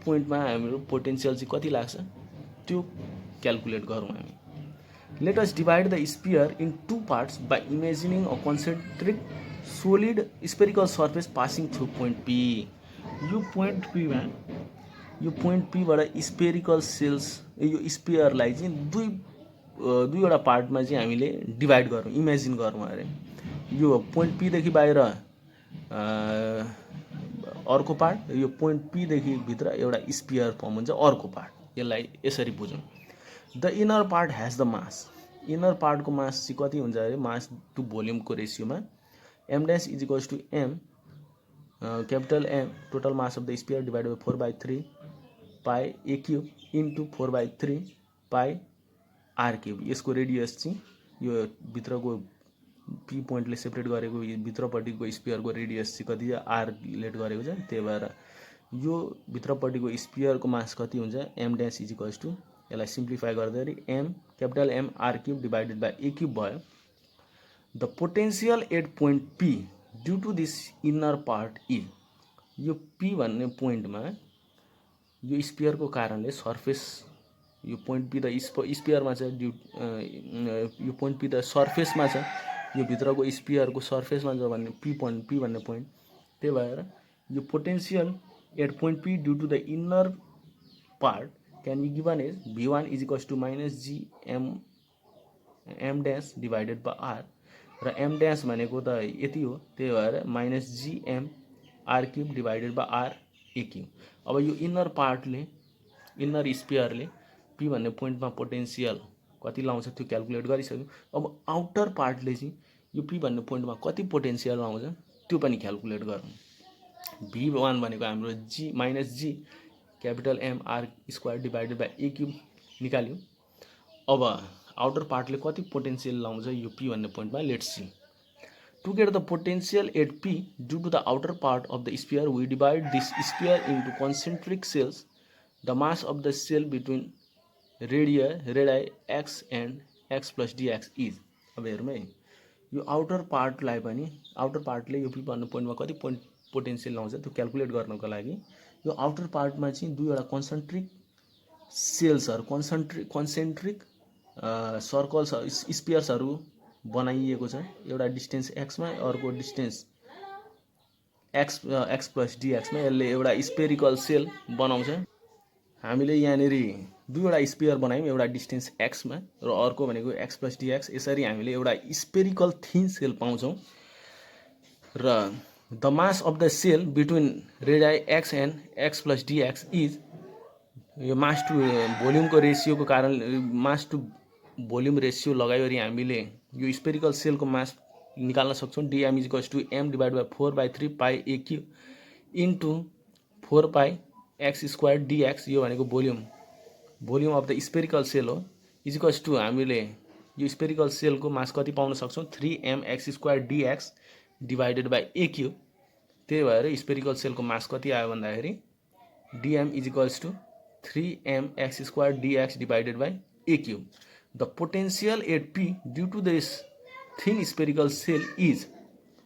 पोइन्टमा हाम्रो पोटेन्सियल चाहिँ कति लाग्छ त्यो क्यालकुलेट गरौँ हामी। Let us divide the sphere in 2 parts by imagining a concentric solid spherical surface passing through point P. यो पोइन्ट पीबाट स्पेरिकल सेल्स यो स्पियरलाई चाहिँ दुईवटा पार्टमा चाहिँ हामीले डिभाइड गरौँ, इमेजिन गरौँ अरे। यो पोइन्ट पीदेखि बाहिर अर्को पार्ट, यो पोइन्ट पीदेखि भित्र एउटा स्पियर फर्म हुन्छ अर्को पार्ट। यसलाई यसरी बुझौँ। The inner part has the mass, इनर पार्टको मास चाहिँ कति हुन्छ अरे मास टु भोल्युमको रेसियोमा m dash is equals to m capital M total mass of the sphere divided by 4/3 pi a cube into 4/3 pi r cube. यसको radius चाहिँ यो भित्रको पी पोइन्टले सेपरेट गरेको भित्रपट्टिको स्पियरको रेडियस चाहिँ कति आर लेट गरेको छ, त्यही भएर यो भित्रपट्टिको स्पियरको मास कति हुन्छ m dash is equals to, यसलाई सिम्प्लिफाई गर्दाखेरि m capital M are cube divided by a cube भयो। The potential at point P due to this inner part is, यो पी भन्ने पोइन्टमा यो स्पियरको कारणले सर्फेस, यो पोइन्ट पी त स्पियरमा छ यो पोइन्ट पी त सर्फेसमा छ, यो भित्रको स्पियरको सर्फेसमा छ भन्ने पी भन्ने पोइन्ट। त्यही भएर यो potential at point P due to the inner part can be given as v1 is equals to minus G M dash divided by R, र एम डैश भनेको त यति हो, त्यही भएर minus G M are cube divided by R A cube. अब यो inner पार्टले, इनर स्पियरले पी भन्ने पोइन्टमा पोटेन्सियल कति लाउँछ त्यो क्यालकुलेट गरिसक्यो। अब आउटर पार्टले चाहिँ यो पी भन्ने पोइन्टमा कति पोटेन्सियल लाउँछ त्यो पनि क्यालकुलेट गरौँ। v1 भनेको हाम्रो G minus G capital M r square divided by a cube निकाल्यो। अब आउटर पार्टले कति पोटेन्सियल लाउँछ यो पी भन्ने पोइन्टमा, let's see. To get the potential at P due to the outer part of the sphere we divide this sphere into concentric shells. The mass of the shell between radii x and x plus dx is. अब हेरौँ है, यो outer पार्टलाई पनि, outer पार्टले यो P भन्ने पोइन्टमा कति पोटेन्सियल लाउँछ त्यो क्यालकुलेट गर्नको लागि यो आउटर पार्टमा चाहिँ दुईवटा कन्सेन्ट्रिक सेल्सहरू, कन्सेन्ट्रिक सर्कल्स स्पियर्सहरू बनाइएको छ। एउटा डिस्टेन्स एक्समा, अर्को डिस्टेन्स एक्स प्लस डिएक्समा। यसले एउटा स्पेरिकल सेल बनाउँछ हामीले यहाँनिर दुईवटा स्पियर बनायौँ, एउटा डिस्टेन्स एक्समा र अर्को भनेको एक्स प्लस डिएक्स। यसरी हामीले एउटा स्पेरिकल थिन सेल पाउँछौँ र the mass of the shell between radii x and x plus dx is, यो मास टु भोल्युमको रेसियोको कारण मास टु भोल्युम रेसियो लगाइवरी हामीले यो स्पेरिकल सेलको मास निकाल्न सक्छौँ। Dm equals to m divide by 4/3 pi a q into 4 pi x square dx, यो भनेको volume of the spherical shell हो। इजिकल्स टु हामीले यो स्पेरिकल सेलको मास कति पाउन सक्छौँ, 3m x square dx divided by a q. त्यही भएर स्पेरिकल सेलको मास कति आयो भन्दाखेरि dm equals to 3m x square dx divided by a q. The potential at P due to this thin spherical shell is,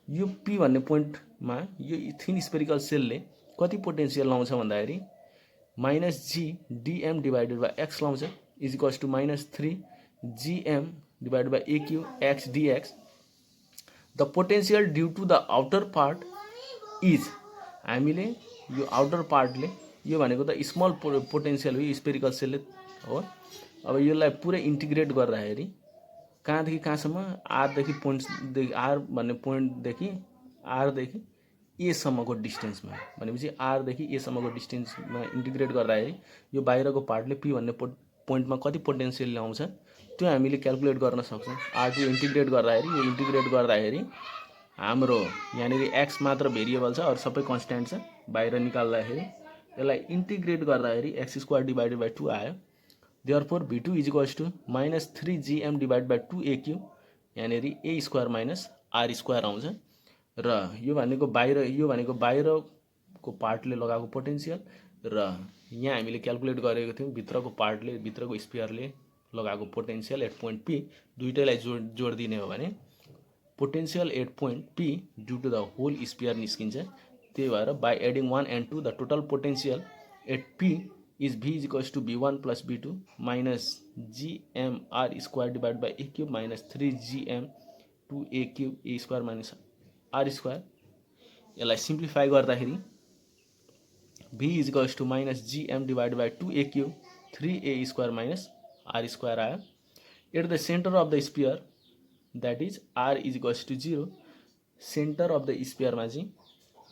यो पी भन्ने पोइन्टमा यो थिन स्पेरिकल सेलले कति पोटेन्सियल लाउँछ भन्दाखेरि -g dm divided by x लाउँछ, equals to -3 gm divided by एक्यू x dx. The potential due to the outer part is, हामीले यो आउटर पार्टले, यो भनेको त स्मल पोटेन्सियल हो स्पेरिकल सेलले हो। अब यसलाई पुरै इन्टिग्रेट गर्दाखेरि कहाँदेखि कहाँसम्म, आरदेखि पोइन्टदेखि, आर भन्ने पोइन्टदेखि आरदेखि एसम्मको डिस्टेन्समा, भनेपछि आरदेखि एसम्मको डिस्टेन्समा इन्टिग्रेट गर्दाखेरि यो बाहिरको पार्टले पी भन्ने पोइन्टमा कति पोटेन्सियल ल्याउँछ त्यो हामीले क्याल्कुलेट गर्न सक्छौँ। आर2 इन्टिग्रेट गर्दाखेरि, यो इन्टिग्रेट गर्दाखेरि हाम्रो यहाँनिर एक्स मात्र भेरिएबल छ, अरू सबै कन्स्ट्यान्ट छ। बाहिर निकाल्दाखेरि यसलाई इन्टिग्रेट गर्दाखेरि एक्स स्क्वायर डिभाइडेड बाई 2 आयो। Therefore v2 equals to -3gm divide by 2aq, यहाँनिर a square minus r square आउँछ। र यो भनेको बाहिरको पार्टले लगाएको पोटेन्सियल र यहाँ हामीले क्याल्कुलेट गरेको थियौँ भित्रको पार्टले, भित्रको स्पियरले लगाएको पोटेन्सियल एट पोइन्ट पी। दुईटैलाई जोड दिने हो भने potential at point P due to the whole sphere निस्किन्छ। त्यही भएर by adding 1 and 2 the total potential at P is v equals to v1 plus v2 minus gm r square divide by a cube minus 3gm 2a cube a square minus r square. यसलाई simplify गर्दाखेरि v equals to minus gm divide by 2a cube 3a square minus r square आयो। At the centre of the sphere that is r equals to 0, centre of the स्पियरमा चाहिँ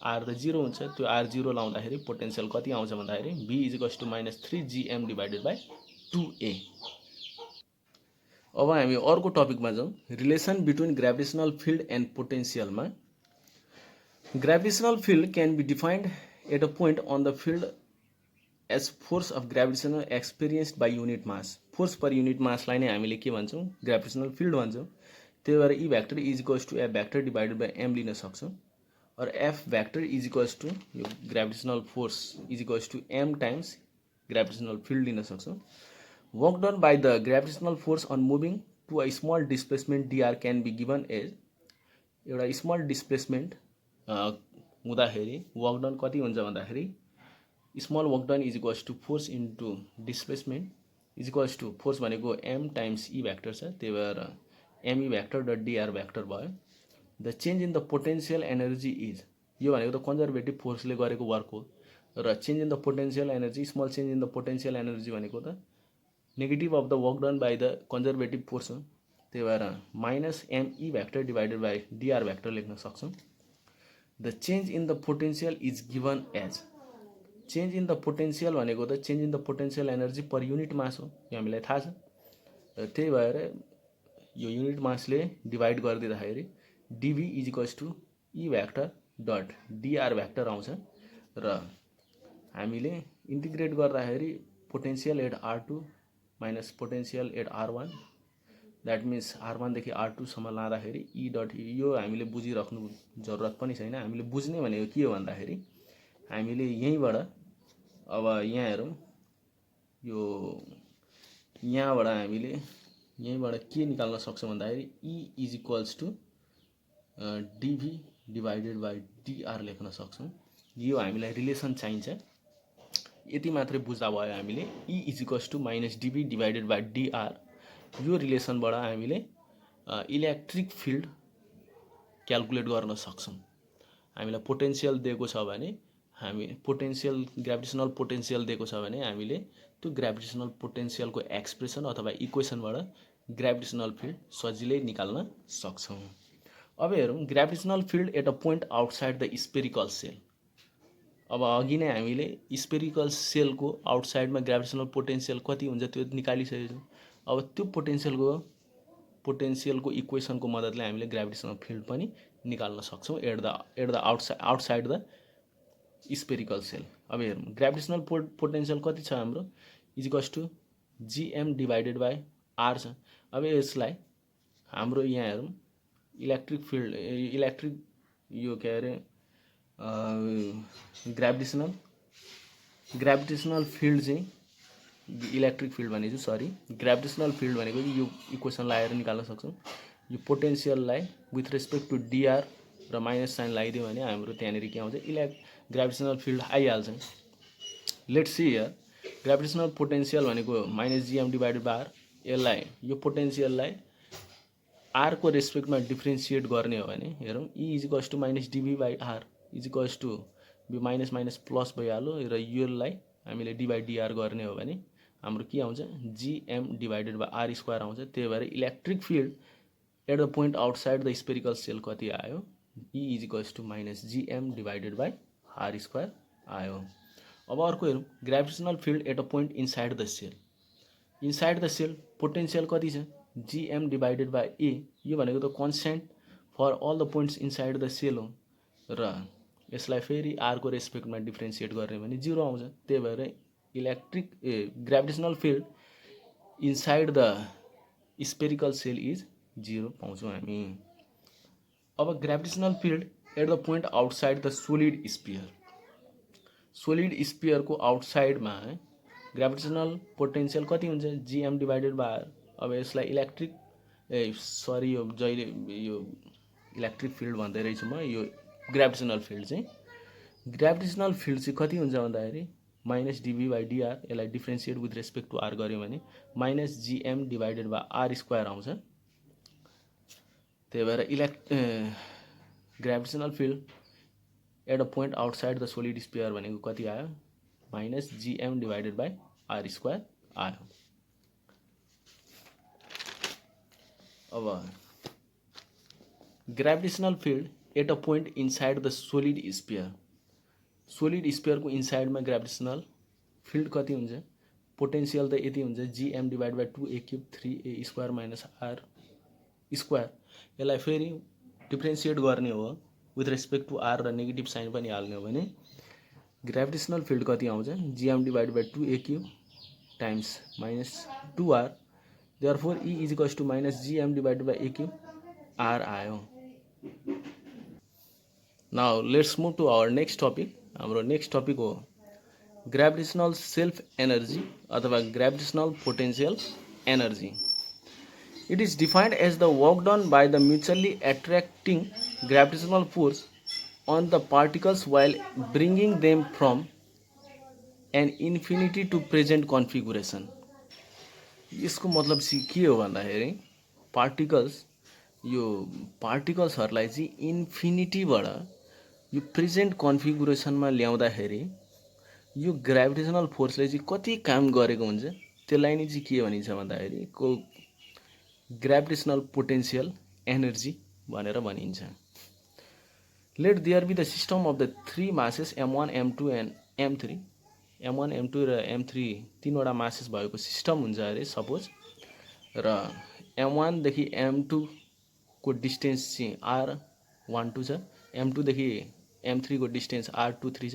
r त 0 हुन्छ, त्यो are 0 लाउँदाखेरि potential कति आउँछ भन्दाखेरि v equals to -3gm divided by 2a। अब हामी अर्को टपिकमा जाउँ, relation between gravitational field and पोटेन्सियलमा। Gravitational field can be defined at a point on the field as force of gravitational experienced by unit mass. Force per unit मासलाई नै हामीले के भन्छौँ, ग्राभिटेसनल फिल्ड भन्छौँ। त्यही भएर E vector equals to F vector divided by m लिन सक्छौँ। और एफ भ्याक्टर इजिकल्स टु यो gravitational force equals to m times gravitational field लिन सक्छौँ। Work done by the gravitational force on moving to a small displacement dr can be given as, एउटा small displacement हुँदाखेरि work done कति हुन्छ भन्दाखेरि small work done equals to force into displacement equals to force भनेको m times E vector छ, त्यही भएर m E vector dot dr vector भयो। The change in the potential energy is, यो भनेको त कन्जर्भेटिभ फोर्सले गरेको वर्क हो, र change in the potential energy, small change in the potential energy भनेको त negative of the work done by the conservative force हो। त्यही भएर minus m E vector divided by dr vector लेख्न सक्छौँ। The change in the potential is given as, change in the potential भनेको त change in the potential energy per unit mass हो, यो हामीलाई थाहा छ। त्यही भएर यो युनिट मासले डिभाइड गरिदिँदाखेरि dv equals to E vector dot dr vector आउँछ। र हामीले इन्टिग्रेट गर्दाखेरि potential at R2 minus potential at R1, that means R1 देखि R2 सम्म लाँदाखेरि ई डट, यो हामीले बुझिराख्नु जरुरत पनि छैन। हामीले बुझ्ने भनेको के हो भन्दाखेरि हामीले यहीँबाट, अब यहाँ हेरौँ, यो यहाँबाट हामीले यहीँबाट के निकाल्न सक्छौँ भन्दाखेरि ई इज इक्वल्स टु डिभी डिभाइडेड बाई डिआर लेख्न सक्छौँ। यो हामीलाई रिलेसन चाहिन्छ, यति मात्रै बुझ्दा भयो हामीले। E is equals to minus dv divided by dr, यो रिलेसनबाट हामीले इलेक्ट्रिक फिल्ड क्याल्कुलेट गर्न सक्छौँ। हामीलाई पोटेन्सियल दिएको छ भने हामी पोटेन्सियल ग्राभिटेसनल पोटेन्सियल दिएको छ भने हामीले त्यो ग्राभिटेसनल पोटेन्सियलको एक्सप्रेसन अथवा इक्वेसनबाट ग्राभिटेसनल फिल्ड सजिलै निकाल्न सक्छौँ। अब हेरौँ gravitational field at a point outside the spherical shell. अब अघि नै हामीले स्पेरिकल सेलको आउटसाइडमा ग्राभिटेसनल पोटेन्सियल कति हुन्छ त्यो निकालिसकेको छौँ। अब त्यो पोटेन्सियलको इक्वेसनको मद्दतले हामीले ग्राभिटेसनल फिल्ड पनि निकाल्न सक्छौँ at the outside the spherical shell. अब हेरौँ ग्राभिटेसनल पोटेन्सियल कति छ हाम्रो equals to GM divided by r छ। अब यसलाई हाम्रो यहाँ हेरौँ इलेक्ट्रिक यो के अरे ग्राभिटेसनल फिल्ड चाहिँ इलेक्ट्रिक फिल्ड भनेको सरी ग्राभिटेसनल फिल्ड भनेको यो इक्वेसन लगाएर निकाल्न सक्छौँ। यो पोटेन्सियललाई विथ रेस्पेक्ट टु डिआर र माइनस साइन लगाइदियो भने हाम्रो त्यहाँनिर के आउँछ ग्राभिटेसनल फिल्ड आइहाल्छ। Let's see here gravitational potential भनेको minus GM divided by r. यसलाई यो पोटेन्सियललाई आर को रेस्पेक्टमा डिफ्रेन्सिएट गर्ने हो भने हेरौँ ई equals to minus dv by are equals to यो माइनस माइनस प्लस भइहाल्यो र योलाई हामीले डी बाई डिआर गर्ने हो भने हाम्रो के आउँछ GM divided by r square आउँछ। त्यही भएर electric field at the point outside the spherical shell कति आयो E equals to minus GM divided by r square आयो। अब अर्को हेरौँ gravitational field at a point inside the shell. Inside the shell potential कति छ जीएम डिभाइडेड बाई ए। यो भनेको त constant for all the points inside the shell हो र यसलाई फेरि आरको रेस्पेक्टमा डिफ्रेन्सिएट गर्ने भने जिरो आउँछ। त्यही भएर gravitational field inside the spherical shell is zero पाउँछौँ हामी। अब gravitational field at the point outside the solid sphere. Solid स्पियरको आउटसाइडमा ग्राभिटेसनल पोटेन्सियल कति हुन्छ जीएम डिभाइडेड बाई आर। अब यसलाई यो जहिले यो इलेक्ट्रिक फिल्ड भन्दै रहेछु म। यो ग्राभिटेसनल फिल्ड चाहिँ कति हुन्छ भन्दाखेरि माइनस डिभी बाई डिआर। यसलाई differentiate with respect to r गऱ्यो भने minus GM divided by r square आउँछ। त्यही भएर gravitational field at a point outside the solid sphere भनेको कति आयो minus GM divided by r square आयो। अब gravitational field at a point inside the solid sphere. Solid स्पियरको इनसाइडमा ग्राभिटेसनल फिल्ड कति हुन्छ पोटेन्सियल त यति हुन्छ GM divide by 2a cube 3a square minus r square. यसलाई फेरि डिफ्रेन्सिएट गर्ने हो विथ रेस्पेक्ट टु आर र नेगेटिभ साइन पनि हाल्ने हो भने ग्राभिटेसनल फिल्ड कति आउँछ GM divide by 2a cube times minus 2r। Therefore E equals to minus GM divide by a cube r आयो। Now let's move to our next topic. हाम्रो next topic हो gravitational self energy अथवा gravitational potential energy. It is defined as the work done by the mutually attracting gravitational force on the particles while bringing them from an infinity to present configuration. यसको मतलब चाहिँ के हो भन्दाखेरि पार्टिकल्सहरूलाई चाहिँ इन्फिनिटीबाट यो present कन्फिगुरेसनमा ल्याउँदाखेरि यो ग्राभिटेसनल फोर्सले चाहिँ कति काम गरेको हुन्छ त्यसलाई नै चाहिँ के भनिन्छ भन्दाखेरि ग्राभिटेसनल पोटेन्शियल एनर्जी भनेर भनिन्छ। Let there be the system of the three masses m1 m2 and m3। m1 m2 र m3 तीनवटा मासेस भएको सिस्टम हुन्छ अरे सपोज र m1 देखि m2 को डिस्टेन्स चाहिँ r12 छ m2 देखि m3 को डिस्टेन्स r23 छ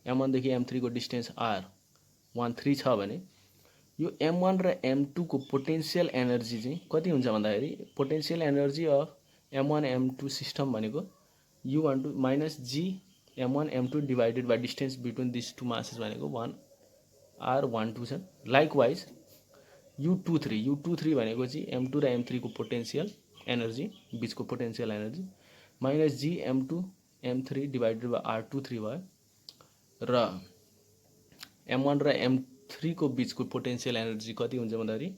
m1 देखि m3 को डिस्टेन्स r13 छ भने यो m1 र m2 को पोटेन्शियल एनर्जी चाहिँ कति हुन्छ भन्दाखेरि potential energy of m1 m2 system भनेको u12 minus g m1 m2 divided by distance between this two masses भनेको 1r12 छ। लाइकवाइज u23 भनेको चाहिँ m2 र m3 को पोटेन्शियल एनर्जी बिचको potential energy minus g m2 m3 divided by r23 भयो र m1 र m3 को बिचको पोटेन्शियल एनर्जी कति हुन्छ भन्दाखेरि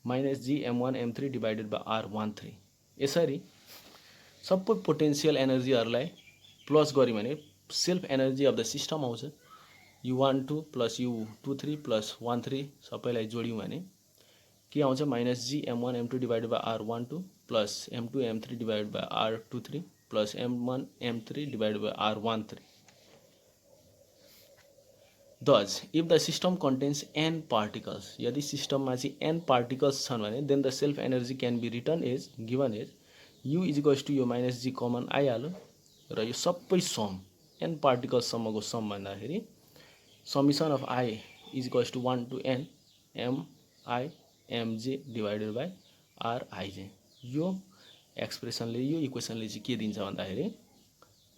minus g m1 m3 divided by r13। यसरी सबै पोटेन्शियल एनर्जीहरूलाई प्लस गऱ्यो भने self energy of the system आउँछ U12 प्लस U23 प्लस 13 सबैलाई जोड्यौँ भने के आउँछ minus G M1 M2 divided by R12 plus M2 M3 divided by R23 plus M1 M3 divided by R13. Thus, if the system contains n particles, यदि सिस्टममा चाहिँ n particles छन् भने then the self energy can be written as given as U is equals to यो minus जी common आइहाल्यो र यो सबै सम n particles सम्मको सम भन्दाखेरि समिसन of I is equals to 1 to n mi mj divided by rij. यो एक्सप्रेसनले यो इक्वेसनले चाहिँ के दिन्छ भन्दाखेरि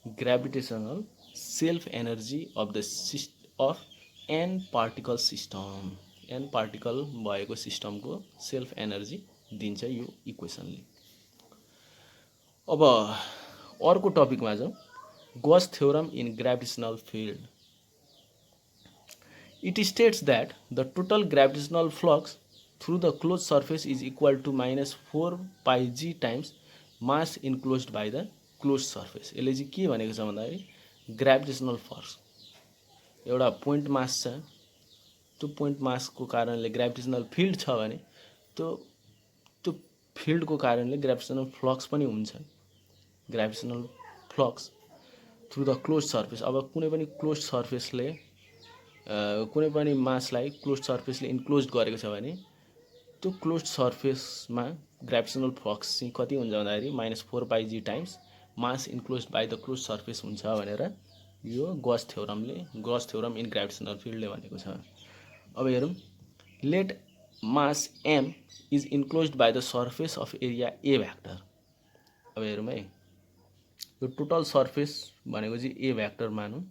gravitational self energy of the of n particle system n particle भएको सिस्टमको सेल्फ एनर्जी दिन्छ यो इक्वेसनले. अब अर्को टपिकमा जाउँ. Gauss theorem in gravitational field. It states that the total gravitational flux through the closed surface is equal to minus 4 pi g times mass enclosed by the closed surface. यसले चाहिँ के भनेको छ भन्दाखेरि ग्राभिटेशनल फोर्स एउटा point मास छ, त्यो point मासको कारणले ग्राभिटेशनल फिल्ड छ भने त्यो फिल्डको कारणले ग्राभिटेशनल फ्लक्स पनि हुन्छ. Gravitational flux through the close surface. अब कुनै पनि क्लोज सर्फेसले कुनै पनि मासलाई क्लोज सर्फेसले इन्क्लोज गरेको छ भने त्यो क्लोज सर्फेसमा ग्राभिटेशनल फ्लक्स चाहिँ कति हुन्छ भन्दाखेरि minus 4 pi G times mass enclose by the close surface हुन्छ भनेर यो गॉस थ्योरम इन ग्राभिटेशनल फिल्डले भनेको छ. अब हेरौँ. Let mass m is enclosed by the surface of area A vector. अब हेरौँ है, यो टोटल सर्फेस भनेको चाहिँ ए भ्याक्टर मानौँ.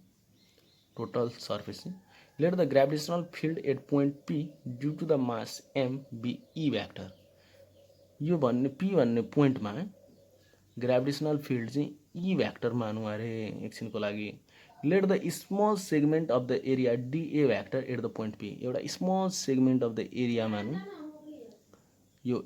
टोटल सर्फेस चाहिँ let the gravitational field at point P due to the mass m be E vector. यो भन्ने P भन्ने पोइन्टमा ग्राभिटेशनल फिल्ड चाहिँ E भ्याक्टर मानौँ अरे एकछिनको लागि. let the small segment of the area dA vector at the point P. एउटा small segment of the area मानौँ. यो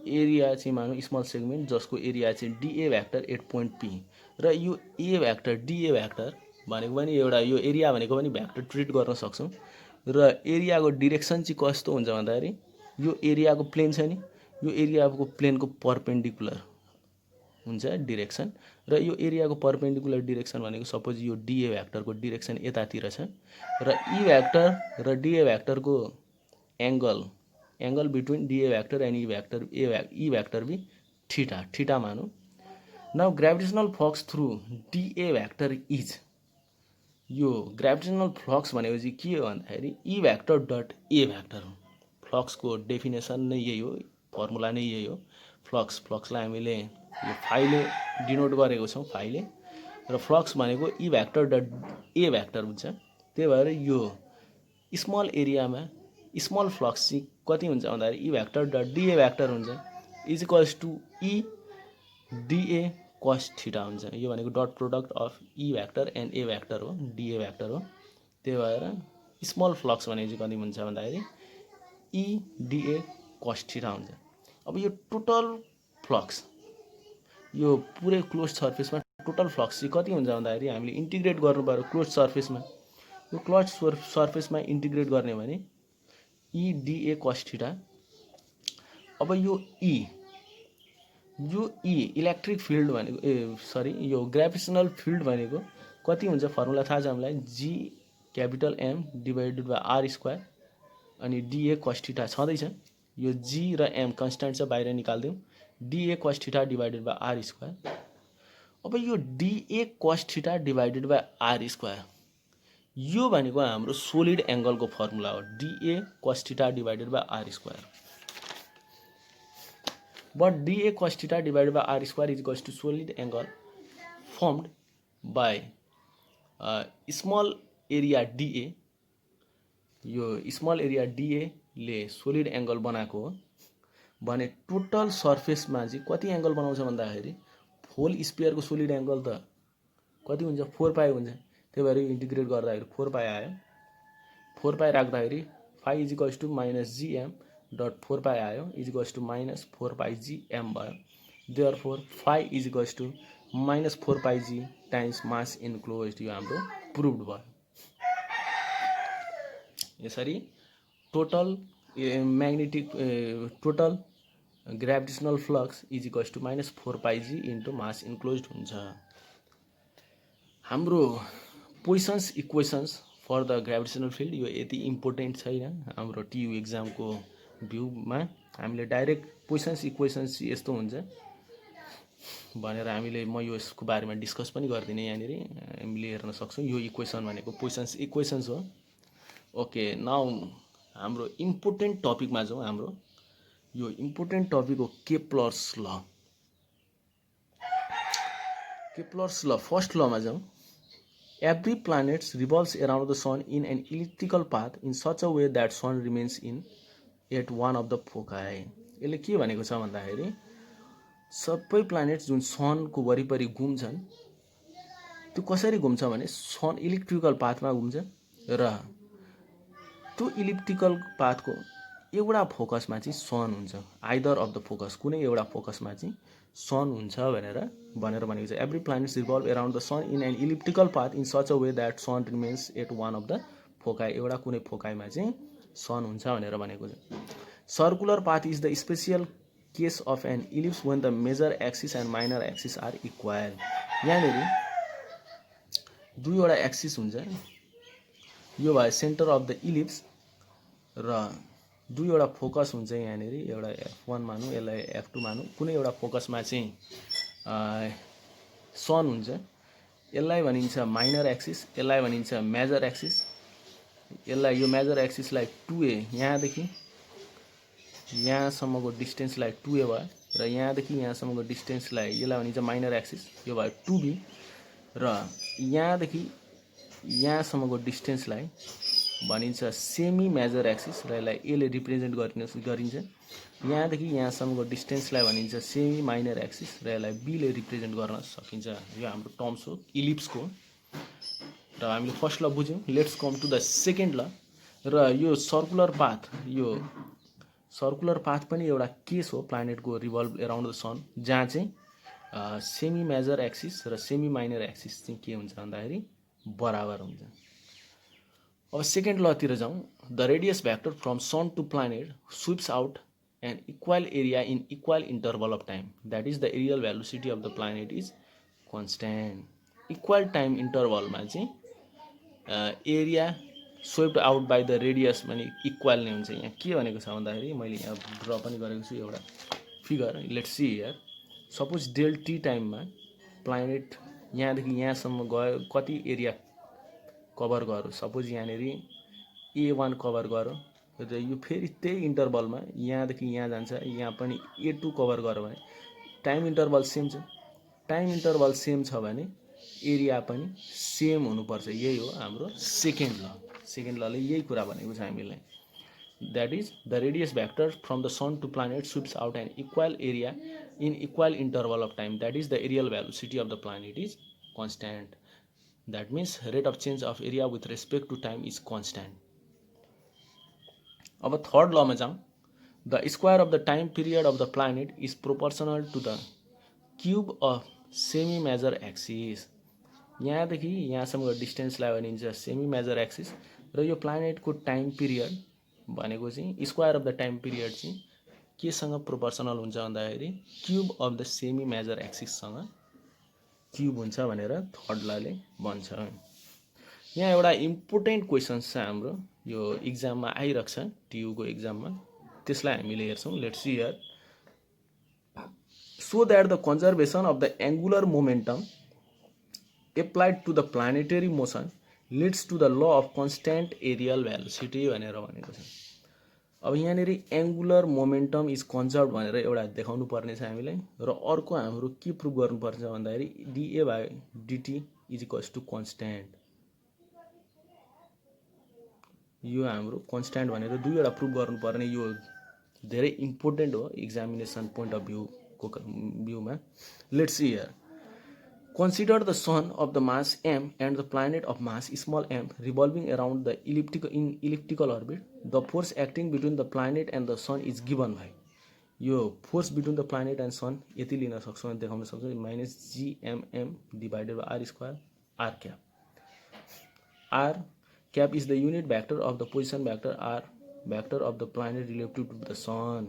एरिया चाहिँ मानौँ स्मल सेगमेन्ट जसको एरिया चाहिँ dA vector at point P. र यो ए भ्याक्टर dA भ्याक्टर भनेको पनि एउटा यो एरिया भनेको पनि भ्याक्टर ट्रिट गर्न सक्छौँ. र एरियाको डिरेक्सन चाहिँ कस्तो हुन्छ भन्दाखेरि यो एरियाको प्लेन छ नि, यो एरियाको प्लेनको परपेन्डिकुलर हुन्छ डिरेक्सन. र यो एरियाको परपेन्डिकुलर डिरेक्सन भनेको सपोज यो डिए भ्याक्टरको डिरेक्सन यतातिर छ र ई भ्याक्टर र डिए भ्याक्टरको angle between dA vector and E vector be theta मानौँ. Now gravitational flux through dA vector is. यो ग्राभिटेशनल फ्लक्स भनेको चाहिँ के हो भन्दाखेरि E vector dot A vector हो. फ्लक्सको डेफिनेसन नै यही हो, फर्मुला नै यही हो. फ्लक्सलाई हामीले यो फाइले डिनोट गरेको छौँ फाइले. र फ्लक्स भनेको ई भ्याक्टर डट ए भ्याक्टर हुन्छ. त्यही भएर यो स्मल एरियामा स्मल फ्लक्स चाहिँ कति हुन्छ भन्दाखेरि E vector dot dA vector हुन्छ is equals to E dA cos theta हुन्छ. यो भनेको dot product of E vector and A vector हो, डिए भ्याक्टर हो. त्यही भएर स्मल फ्लक्स भनेको चाहिँ कति हुन्छ भन्दाखेरि ई डिए कस थीटा हुन्छ. अब यो टोटल फ्लक्स यो पुरै क्लोज सर्फेसमा टोटल फ्लक्स चाहिँ कति हुन्छ भन्दाखेरि हामीले इन्टिग्रेट गर्नु पर्यो क्लोज सर्फेसमा. यो क्लोज सर्फेसमा इन्टिग्रेट गर्ने भने ई डिए कस थीटा. अब यो इलेक्ट्रिक फिल्ड भनेको यो ग्राभिटेशनल फिल्ड भनेको कति हुन्छ फर्मुला थाहा छ हामीलाई. G capital M divided by r square अनि डिए कस थीटा छँदैछ. यो जी र एम कन्स्ट्यान्ट छ, बाहिर निकाल्दिउँ. DA cos theta divided by r square. अब यो dA cos theta divided by r square यो भनेको हाम्रो सोलिड एङ्गलको फर्मुला हो. DA cos theta divided by r square. But dA cos theta divided by r square is equals to solid angle formed by small area dA. यो small area dA ले solid angle बनाएको हो भने total सर्फेसमा चाहिँ कति angle बनाउँछ भन्दाखेरि whole स्पियरको solid angle त कति हुन्छ 4 पाई हुन्छ. त्यही भएर इन्टिग्रेट गर्दाखेरि 4 पाई आयो. 4 पाई राख्दाखेरि phi is equals to minus GM dot 4 pi आयो is equals to minus 4 pi G M भयो. Therefore phi is equals to -4 pi G times mass enclosed, यो हाम्रो प्रुभड भयो। यसरी total magnetic total gravitational flux is equals to -4 pi G into mass enclosed हुन्छ। हाम्रो Poisson's equations for the gravitational field यो यति important छैन हाम्रो टियु एक्जामको भ्यूमा। हामीले डाइरेक्ट पोइसन्स इक्वेसन्स यस्तो हुन्छ भनेर म यसको बारेमा डिस्कस पनि गर्दिनँ। यहाँनिर हामीले हेर्न सक्छौँ यो इक्वेसन भनेको पोइसन्स इक्वेसन्स हो। ओके, नाउ हाम्रो इम्पोर्टेन्ट टपिकमा जाउँ। हाम्रो यो इम्पोर्टेन्ट टपिक हो केप्लर्स ल। केप्लर्स ल फर्स्ट लमा जाउँ। Every planet revolves around the sun in an elliptical path in such a way that sun remains in at one of the foci. यसले के भनेको छ भन्दाखेरि सबै प्लानेट्स जुन सनको वरिपरि घुम्छन् त्यो कसरी घुम्छ भने सन इलेक्ट्रिकल पाथमा घुम्छ र त्यो इलिप्टिकल पाथको एउटा फोकसमा चाहिँ सन हुन्छ। आइदर अफ द फोकस, कुनै एउटा फोकसमा चाहिँ सन हुन्छ भनेर भनेको छ। Every planets revolve around the sun in an elliptical path in such a way that sun remains at one of the foci, एउटा कुनै फोकाइमा चाहिँ सन हुन्छ भनेर भनेको छ। Circular path is the special case of an ellipse when the major axis and minor axis are equal. यहाँनिर दुईवटा एक्सिस हुन्छ, यो भयो सेन्टर अफ द इलिप्स र दुईवटा फोकस हुन्छ। यहाँनिर एउटा F1 मानौँ, यसलाई F2 मानौँ। कुनै एउटा फोकसमा चाहिँ सन हुन्छ, यसलाई भनिन्छ माइनर एक्सिस, यसलाई भनिन्छ मेजर एक्सिस। यसलाई यो मेजर एक्सिसलाई 2A, यहाँदेखि यहाँसम्मको डिस्टेन्सलाई 2A भयो र यहाँदेखि यहाँसम्मको डिस्टेन्सलाई यसलाई भनिन्छ माइनर एक्सिस, यो भयो 2B र यहाँदेखि यहाँसम्मको डिस्टेन्सलाई भनिन्छ सेमी मेजर एक्सिस र यसलाई एले रिप्रेजेन्ट गरिन्छ। यहाँदेखि यहाँसम्मको डिस्टेन्सलाई भनिन्छ सेमी माइनर एक्सिस र यसलाई बीले रिप्रेजेन्ट गर्न सकिन्छ। यो हाम्रो टर्म्स हो इलिप्सको र हामीले फर्स्ट ल बुझ्यौँ। Let's come to the second law. र यो सर्कुलर पाथ पनि एउटा केस हो प्लानेटको रिभल्भ अराउन्ड द सन, जहाँ चाहिँ सेमी मेजर एक्सिस र सेमी माइनर एक्सिस चाहिँ के हुन्छ भन्दाखेरि बराबर हुन्छ। अब सेकेन्ड लतिर जाउँ। The radius vector from sun to planet sweeps out an equal area in equal interval of time, that is the areal velocity of the planet is constant. Equal time इन्टरभलमा चाहिँ area swept out by the radius भने equal नै हुन्छ। यहाँ के भनेको छ भन्दाखेरि मैले यहाँ ड्र पनि गरेको छु एउटा figure. Let's see here, suppose del t टाइममा प्लानेट यहाँदेखि यहाँसम्म गयो, कति एरिया कभर गऱ्यो। सपोज यहाँनिर A1 कभर गऱ्यो र यो फेरि त्यही इन्टरभलमा यहाँदेखि यहाँ जान्छ, यहाँ पनि A2 कभर गऱ्यो भने टाइम इन्टरभल सेम छ। टाइम इन्टरभल सेम छ भने एरिया पनि सेम हुनुपर्छ। यही हो हाम्रो सेकेन्ड ल। सेकेन्ड लले यही कुरा भनेको छ हामीलाई। That is the radius vector from the sun to planet sweeps out an equal area in equal interval of time, that is the areal velocity of the planet is constant. That means rate of change of area with respect to time is constant. अब third लमा जाउँ। The square of the time period of the planet is proportional to the cube of semi major axis. यहाँदेखि यहाँसम्मको डिस्टेन्सलाई भनिन्छ semi major axis र यो प्लानेटको time period भनेको चाहिँ square of the time period चाहिँ केसँग प्रोपोर्सनल हुन्छ भन्दाखेरि cube of the semi major एक्सिससँग क्युब हुन्छ भनेर थर्ड लले भन्छ। यहाँ एउटा इम्पोर्टेन्ट क्वेसन्स छ हाम्रो, यो इक्जाममा आइरहेको छ टियुको इक्जाममा, त्यसलाई हामीले हेर्छौँ। Let's see here, so that the conservation of the angular momentum applied to the planetary motion leads to the law of constant areal velocity भनेर भनेको छ। अब यहाँनिर एङ्गुलर मोमेन्टम इज कन्जर्भ भनेर एउटा देखाउनु पर्ने छ हामीलाई र अर्को हाम्रो के प्रुभ गर्नुपर्छ भन्दाखेरि dA by dt is equals to constant. यो हाम्रो कन्स्ट्यान्ट भनेर दुईवटा प्रुभ गर्नुपर्ने, यो धेरै इम्पोर्टेन्ट हो एक्जामिनेसन पोइन्ट अफ भ्यूमा। Let's see here, consider the sun of the mass m and the planet of mass small m revolving around the elliptical orbit. The force acting between the planet and the sun is given by, यो force between the planet and सन यति लिन सक्छौँ अनि देखाउन सक्छौँ -GMM divided by r² r cap. R cap is the unit vector of the position vector r vector of the planet relative to the sun.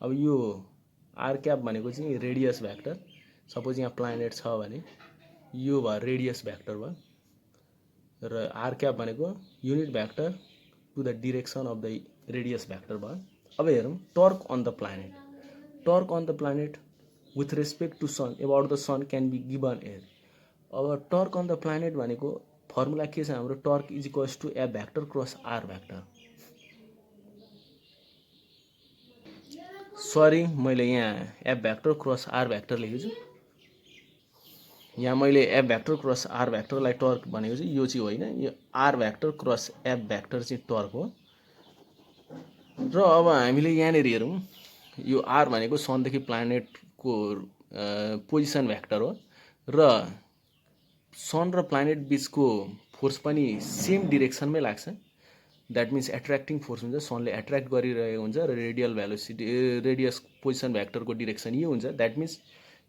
अब यो r cap भनेको चाहिँ रेडियस भ्याक्टर. सपोज यहाँ प्लानेट छ भने यो भयो radius vector भयो र r cap भनेको unit vector to the direction of the radius vector भयो. अब हेरौँ torque on the planet. Torque on the planet with respect to sun about the sun can be given here. अब torque on the planet भनेको formula के छ हाम्रो torque is equals to F vector cross r vector. Sorry मैले यहाँ F vector cross r vector लेखेको छु. यहाँ मैले F vector cross are भ्याक्टरलाई torque भनेको चाहिँ यो चाहिँ होइन, यो r vector cross F vector चाहिँ टर्क हो. र अब हामीले यहाँनिर हेरौँ यो आर भनेको सनदेखि प्लानेटको पोजिसन भ्याक्टर हो र सन र प्लानेट बिचको फोर्स पनि सेम डिरेक्सनमै लाग्छ. द्याट मिन्स एट्र्याक्टिङ फोर्स हुन्छ. सनले एट्र्याक्ट गरिरहेको हुन्छ र रेडियल भेलोसिटी रेडियस पोजिसन भ्याक्टरको डिरेक्सन यो हुन्छ. द्याट मिन्स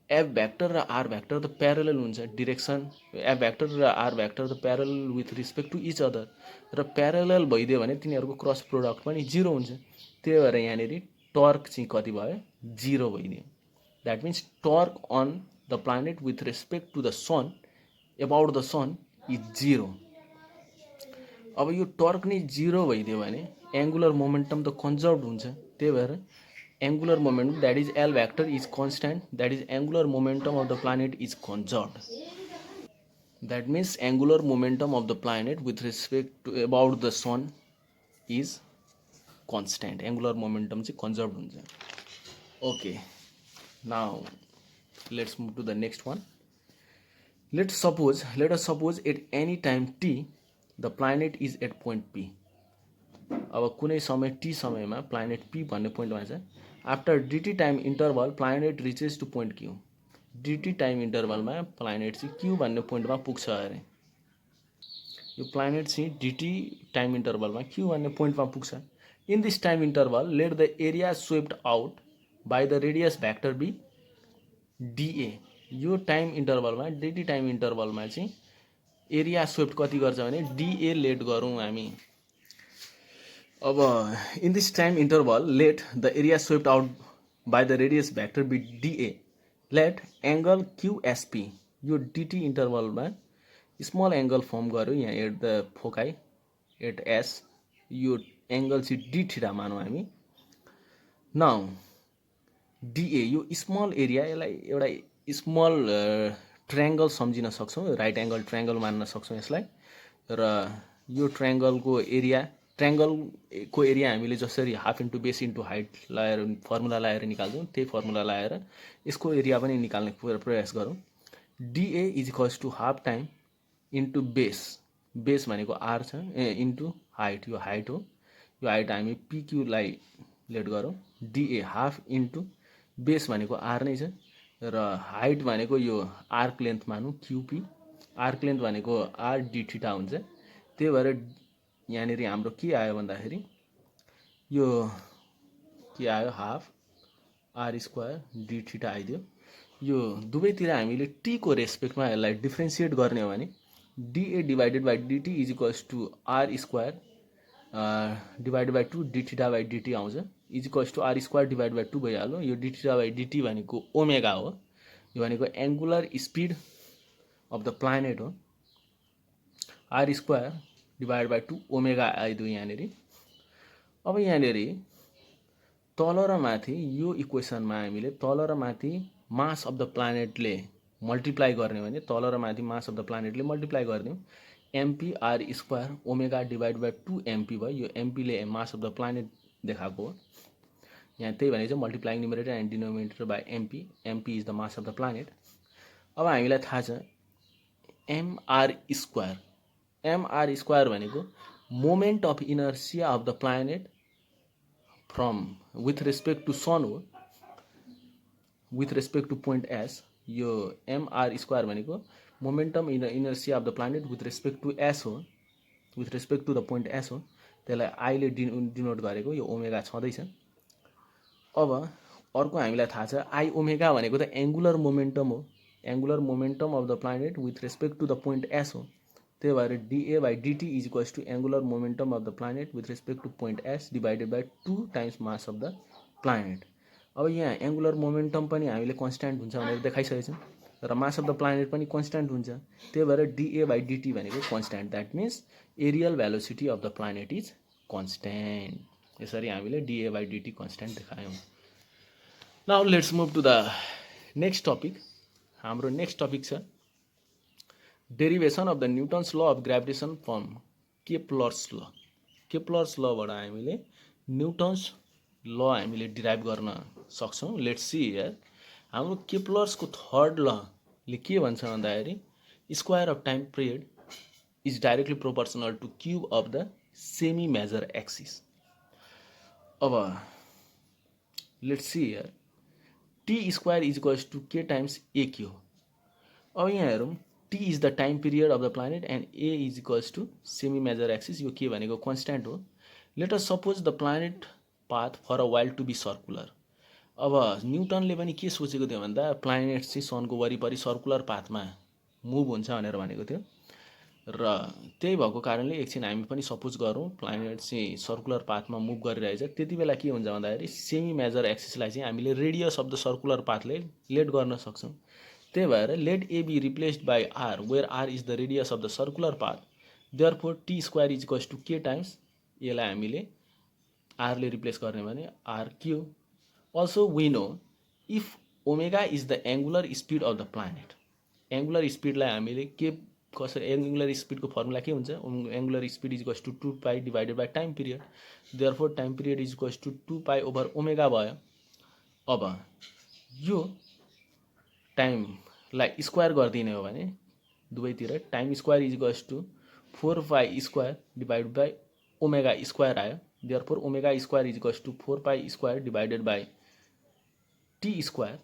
एफ भ्याक्टर र आर भ्याक्टर त प्यारलल हुन्छ. डिरेक्सन एफ भ्याक्टर र आर भ्याक्टर त parallel with respect to each other र प्यारलल भइदियो भने तिनीहरूको क्रस प्रोडक्ट पनि 0 हुन्छ. त्यही भएर यहाँनिर टर्क चाहिँ कति भयो 0 भइदियो. That means torque on the planet with respect to the sun about the sun is 0. अब यो टर्क नै 0 भइदियो भने एङ्गुलर मोमेन्टम त कन्जर्भ हुन्छ. त्यही भएर angular momentum that is L vector is constant. That is angular momentum of the planet is conserve. That means angular momentum of the planet with respect to about the sun is constant. Angular momentum चाहिँ conserve हुन्छ. Okay, now let's move to the next one. Let us suppose at any time t the planet is at point P. अब कुनै समय t समयमा planet P भन्ने पोइन्टमा छ. After dt time interval planet reaches to point Q. dt time इन्टरभलमा planet चाहिँ Q भन्ने पोइन्टमा पुग्छ अरे. यो planet चाहिँ dt टाइम इन्टरभलमा Q भन्ने पोइन्टमा पुग्छ. In this time interval let the area swept out by the radius vector be dA. यो टाइम इन्टरभलमा dt टाइम इन्टरभलमा चाहिँ एरिया स्वेप्ट कति गर्छ भने dA लेट गरौँ हामी. अब in this time interval let the area swept out by the radius vector be dA. Let angle QSP यो dt इन्टरभलमा स्मल एङ्गल फर्म गर्यो यहाँ at the foci at S. यो एङ्गल चाहिँ d थीटा मानौँ हामी. नाउ dA यो small area, यसलाई एउटा स्मल ट्रायङ्गल सम्झिन सक्छौँ. राइट एङ्गल ट्रायङ्गल मान्न सक्छौँ यसलाई. र यो ट्रायङ्गलको एरिया हामीले जसरी half into base into height लगाएर फर्मुला लगाएर निकाल्छौँ त्यही फर्मुला लगाएर यसको एरिया पनि निकाल्ने प्रयास गरौँ. dA is equals to half time into base. Base भनेको आर छ इन्टु हाइट. यो हाइट हो. यो हाइट हामी PQलाई लेट गरौँ. dA हाफ इन्टु बेस भनेको आर नै छ र हाइट भनेको यो आर्क लेन्थ मानौँ QP. आर्क लेन्थ भनेको आर डी थीटा हुन्छ. त्यही भएर यहाँनिर हाम्रो के आयो भन्दाखेरि यो के आयो half R square D theta आइदियो. यो दुवैतिर हामीले टी को रेस्पेक्टमा यसलाई डिफ्रेन्सिएट गर्ने हो भने dA divided by dt is equals to R square divided by 2 D theta by dt आउँछ. Is equals to R square divide by 2 भइहाल्यो. यो डी थीटा बाई dt भनेको ओमेगा हो. यो भनेको angular speed of the planet हो. R square divide by 2 omega आइदियो यहाँनिर. अब यहाँनिर तल र माथि यो इक्वेसनमा हामीले तल र माथि मास अफ द प्लानेटले मल्टिप्लाई गर्ने भने तल र माथि मास अफ द प्लानेटले मल्टिप्लाई गरिदिउँ. MP r square omega divide by 2 MP भयो. यो MPले मास अफ द प्लानेट देखाएको हो यहाँ. त्यही भने चाहिँ multiplying numerator and denominator by MP. MP is the mass of the planet. अब हामीलाई थाहा छ MR स्क्वायर. MR स्क्वायर भनेको moment of inertia of the planet from with respect to sun हो. With respect to point S. यो MR square भनेको momentum inertia of the planet with respect to S हो. With respect to the point S हो. त्यसलाई आईले denote गरेको. यो omega छँदैछ. अब अर्को हामीलाई थाहा छ आई ओमेगा भनेको त एङ्गुलर मोमेन्टम हो, angular momentum of the planet with respect to the point S हो। त्यही भएर D A by D T is equals to angular momentum of the planet with respect to point S divided by 2 times mass of the planet. अब यहाँ angular momentum पनि हामीले constant हुन्छ भनेर देखाइसकेको छौँ र मास अफ द प्लानेट पनि कन्स्ट्यान्ट हुन्छ। त्यही भएर डिए बाई डिटी भनेको constant, that means areal velocity of the planet is constant. यसरी हामीले डिए बाई डिटी कन्स्ट्यान्ट देखायौँ। Now let's move to the next topic. हाम्रो नेक्स्ट टपिक छ derivation of the Newton's law of gravitation from Kepler's law. Kepler's लबाट हामीले Newton's law हामीले derive गर्न सक्छौँ। Let's see here. हाम्रो केप्लर्सको थर्ड लले के भन्छ भन्दाखेरि square of time period is directly proportional to cube of the semi major axis. अब let's see here T square is equals to K times A cube. अब यहाँ हेरौँ T is the time period of the planet and A is equals to semi major axis. यो के भनेको constant हो। Let us suppose the planet path for a while to be circular. अब न्युटनले पनि के सोचेको थियो भन्दा प्लानेट चाहिँ सनको वरिपरि सर्कुलर पाथमा मुभ हुन्छ भनेर भनेको थियो र त्यही भएको कारणले एकछिन हामी पनि सपोज गरौँ प्लानेट चाहिँ सर्कुलर पाथमा मुभ गरिरहेछ। त्यति बेला के हुन्छ भन्दाखेरि सेमी मेजर एक्सिसलाई चाहिँ हामीले रेडियस अफ द सर्कुलर पाथले लेट गर्न सक्छौँ। त्यही भएर let A be replaced by R where R is the radius of the circular path, therefore T square is equals to K times यसलाई हामीले आरले रिप्लेस गर्ने भने R cube. Also we know if omega is the angular speed of the planet. Angular स्पिडलाई हामीले के कसरी angular स्पिडको फर्मुला के हुन्छ angular speed is equals to 2 pi divided by time period, therefore time period is equals to 2 pi over omega भयो। अब यो टाइमलाई स्क्वायर गरिदिने हो भने दुवैतिर time square is equals to 4 pi square divide by omega square आयो। Therefore omega square is equals to 4 pi square divided by T square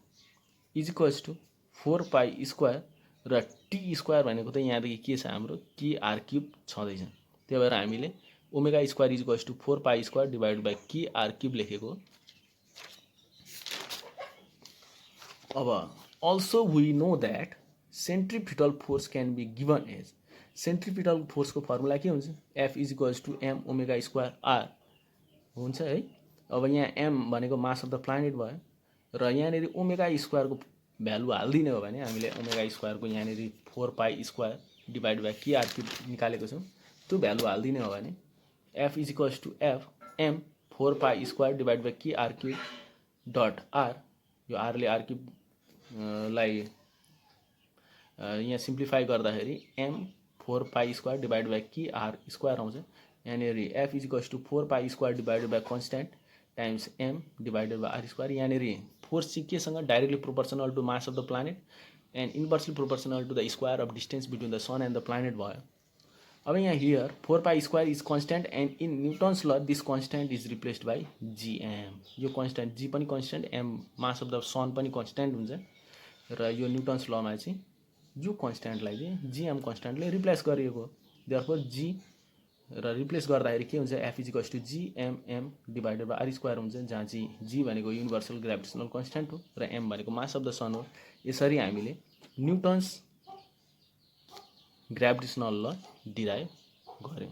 is equals to 4 pi square र टी स्क्वायर भनेको त यहाँदेखि के छ हाम्रो के आर क्युब छँदैछ। त्यही भएर हामीले omega square is equals to 4 pi square divide by के आर क्युब लेखेको। अब also we know that centripetal force can be given as, centripetal फोर्सको फर्मुला के हुन्छ F is equals to M omega square R हुन्छ है। अब यहाँ एम भनेको मास अफ द प्लानेट भयो र यहाँनिर ओमेगा स्क्वायरको भ्यालु हालिदिने हो भने हामीले ओमेगा स्क्वायरको यहाँनिर 4 पाई स्क्वायर डिभाइड बाई के आर क्युब निकालेको छौँ, त्यो भ्यालु हालिदिने हो भने F is equals to F m 4 pi square divide by के आर क्युब डट आर। यो आरले आर क्युबलाई यहाँ सिम्प्लिफाई गर्दाखेरि m 4 pi square divide by के आर स्क्वायर आउँछ। यहाँनिर F is equals to 4 pi square divided by constant times m divided by r square. यहाँनिर फोर्स चाहिँ केसँग directly proportional to mass of the planet and inversely proportional to the square of distance between the sun and the planet भयो। अब यहाँ here 4 pi square is constant and in Newton's law this constant is replaced by G M. यो constant G पनि constant M mass of the sun पनि constant हुन्छ र यो Newton's लमा चाहिँ यो कन्स्ट्यान्टलाई चाहिँ जिएम कन्स्ट्यान्टले रिप्लेस गरिएको। देयरफोर जी र रिप्लेस गर्दाखेरि के हुन्छ F is equals to GMm divided by r square हुन्छ, जहाँ चाहिँ जी भनेको युनिभर्सल ग्राभिटेसनल कन्स्ट्यान्ट हो र एम भनेको मास अफ द सन हो। यसरी हामीले न्युटन्स ग्राभिटेसनल ल डिराइभ गऱ्यौँ।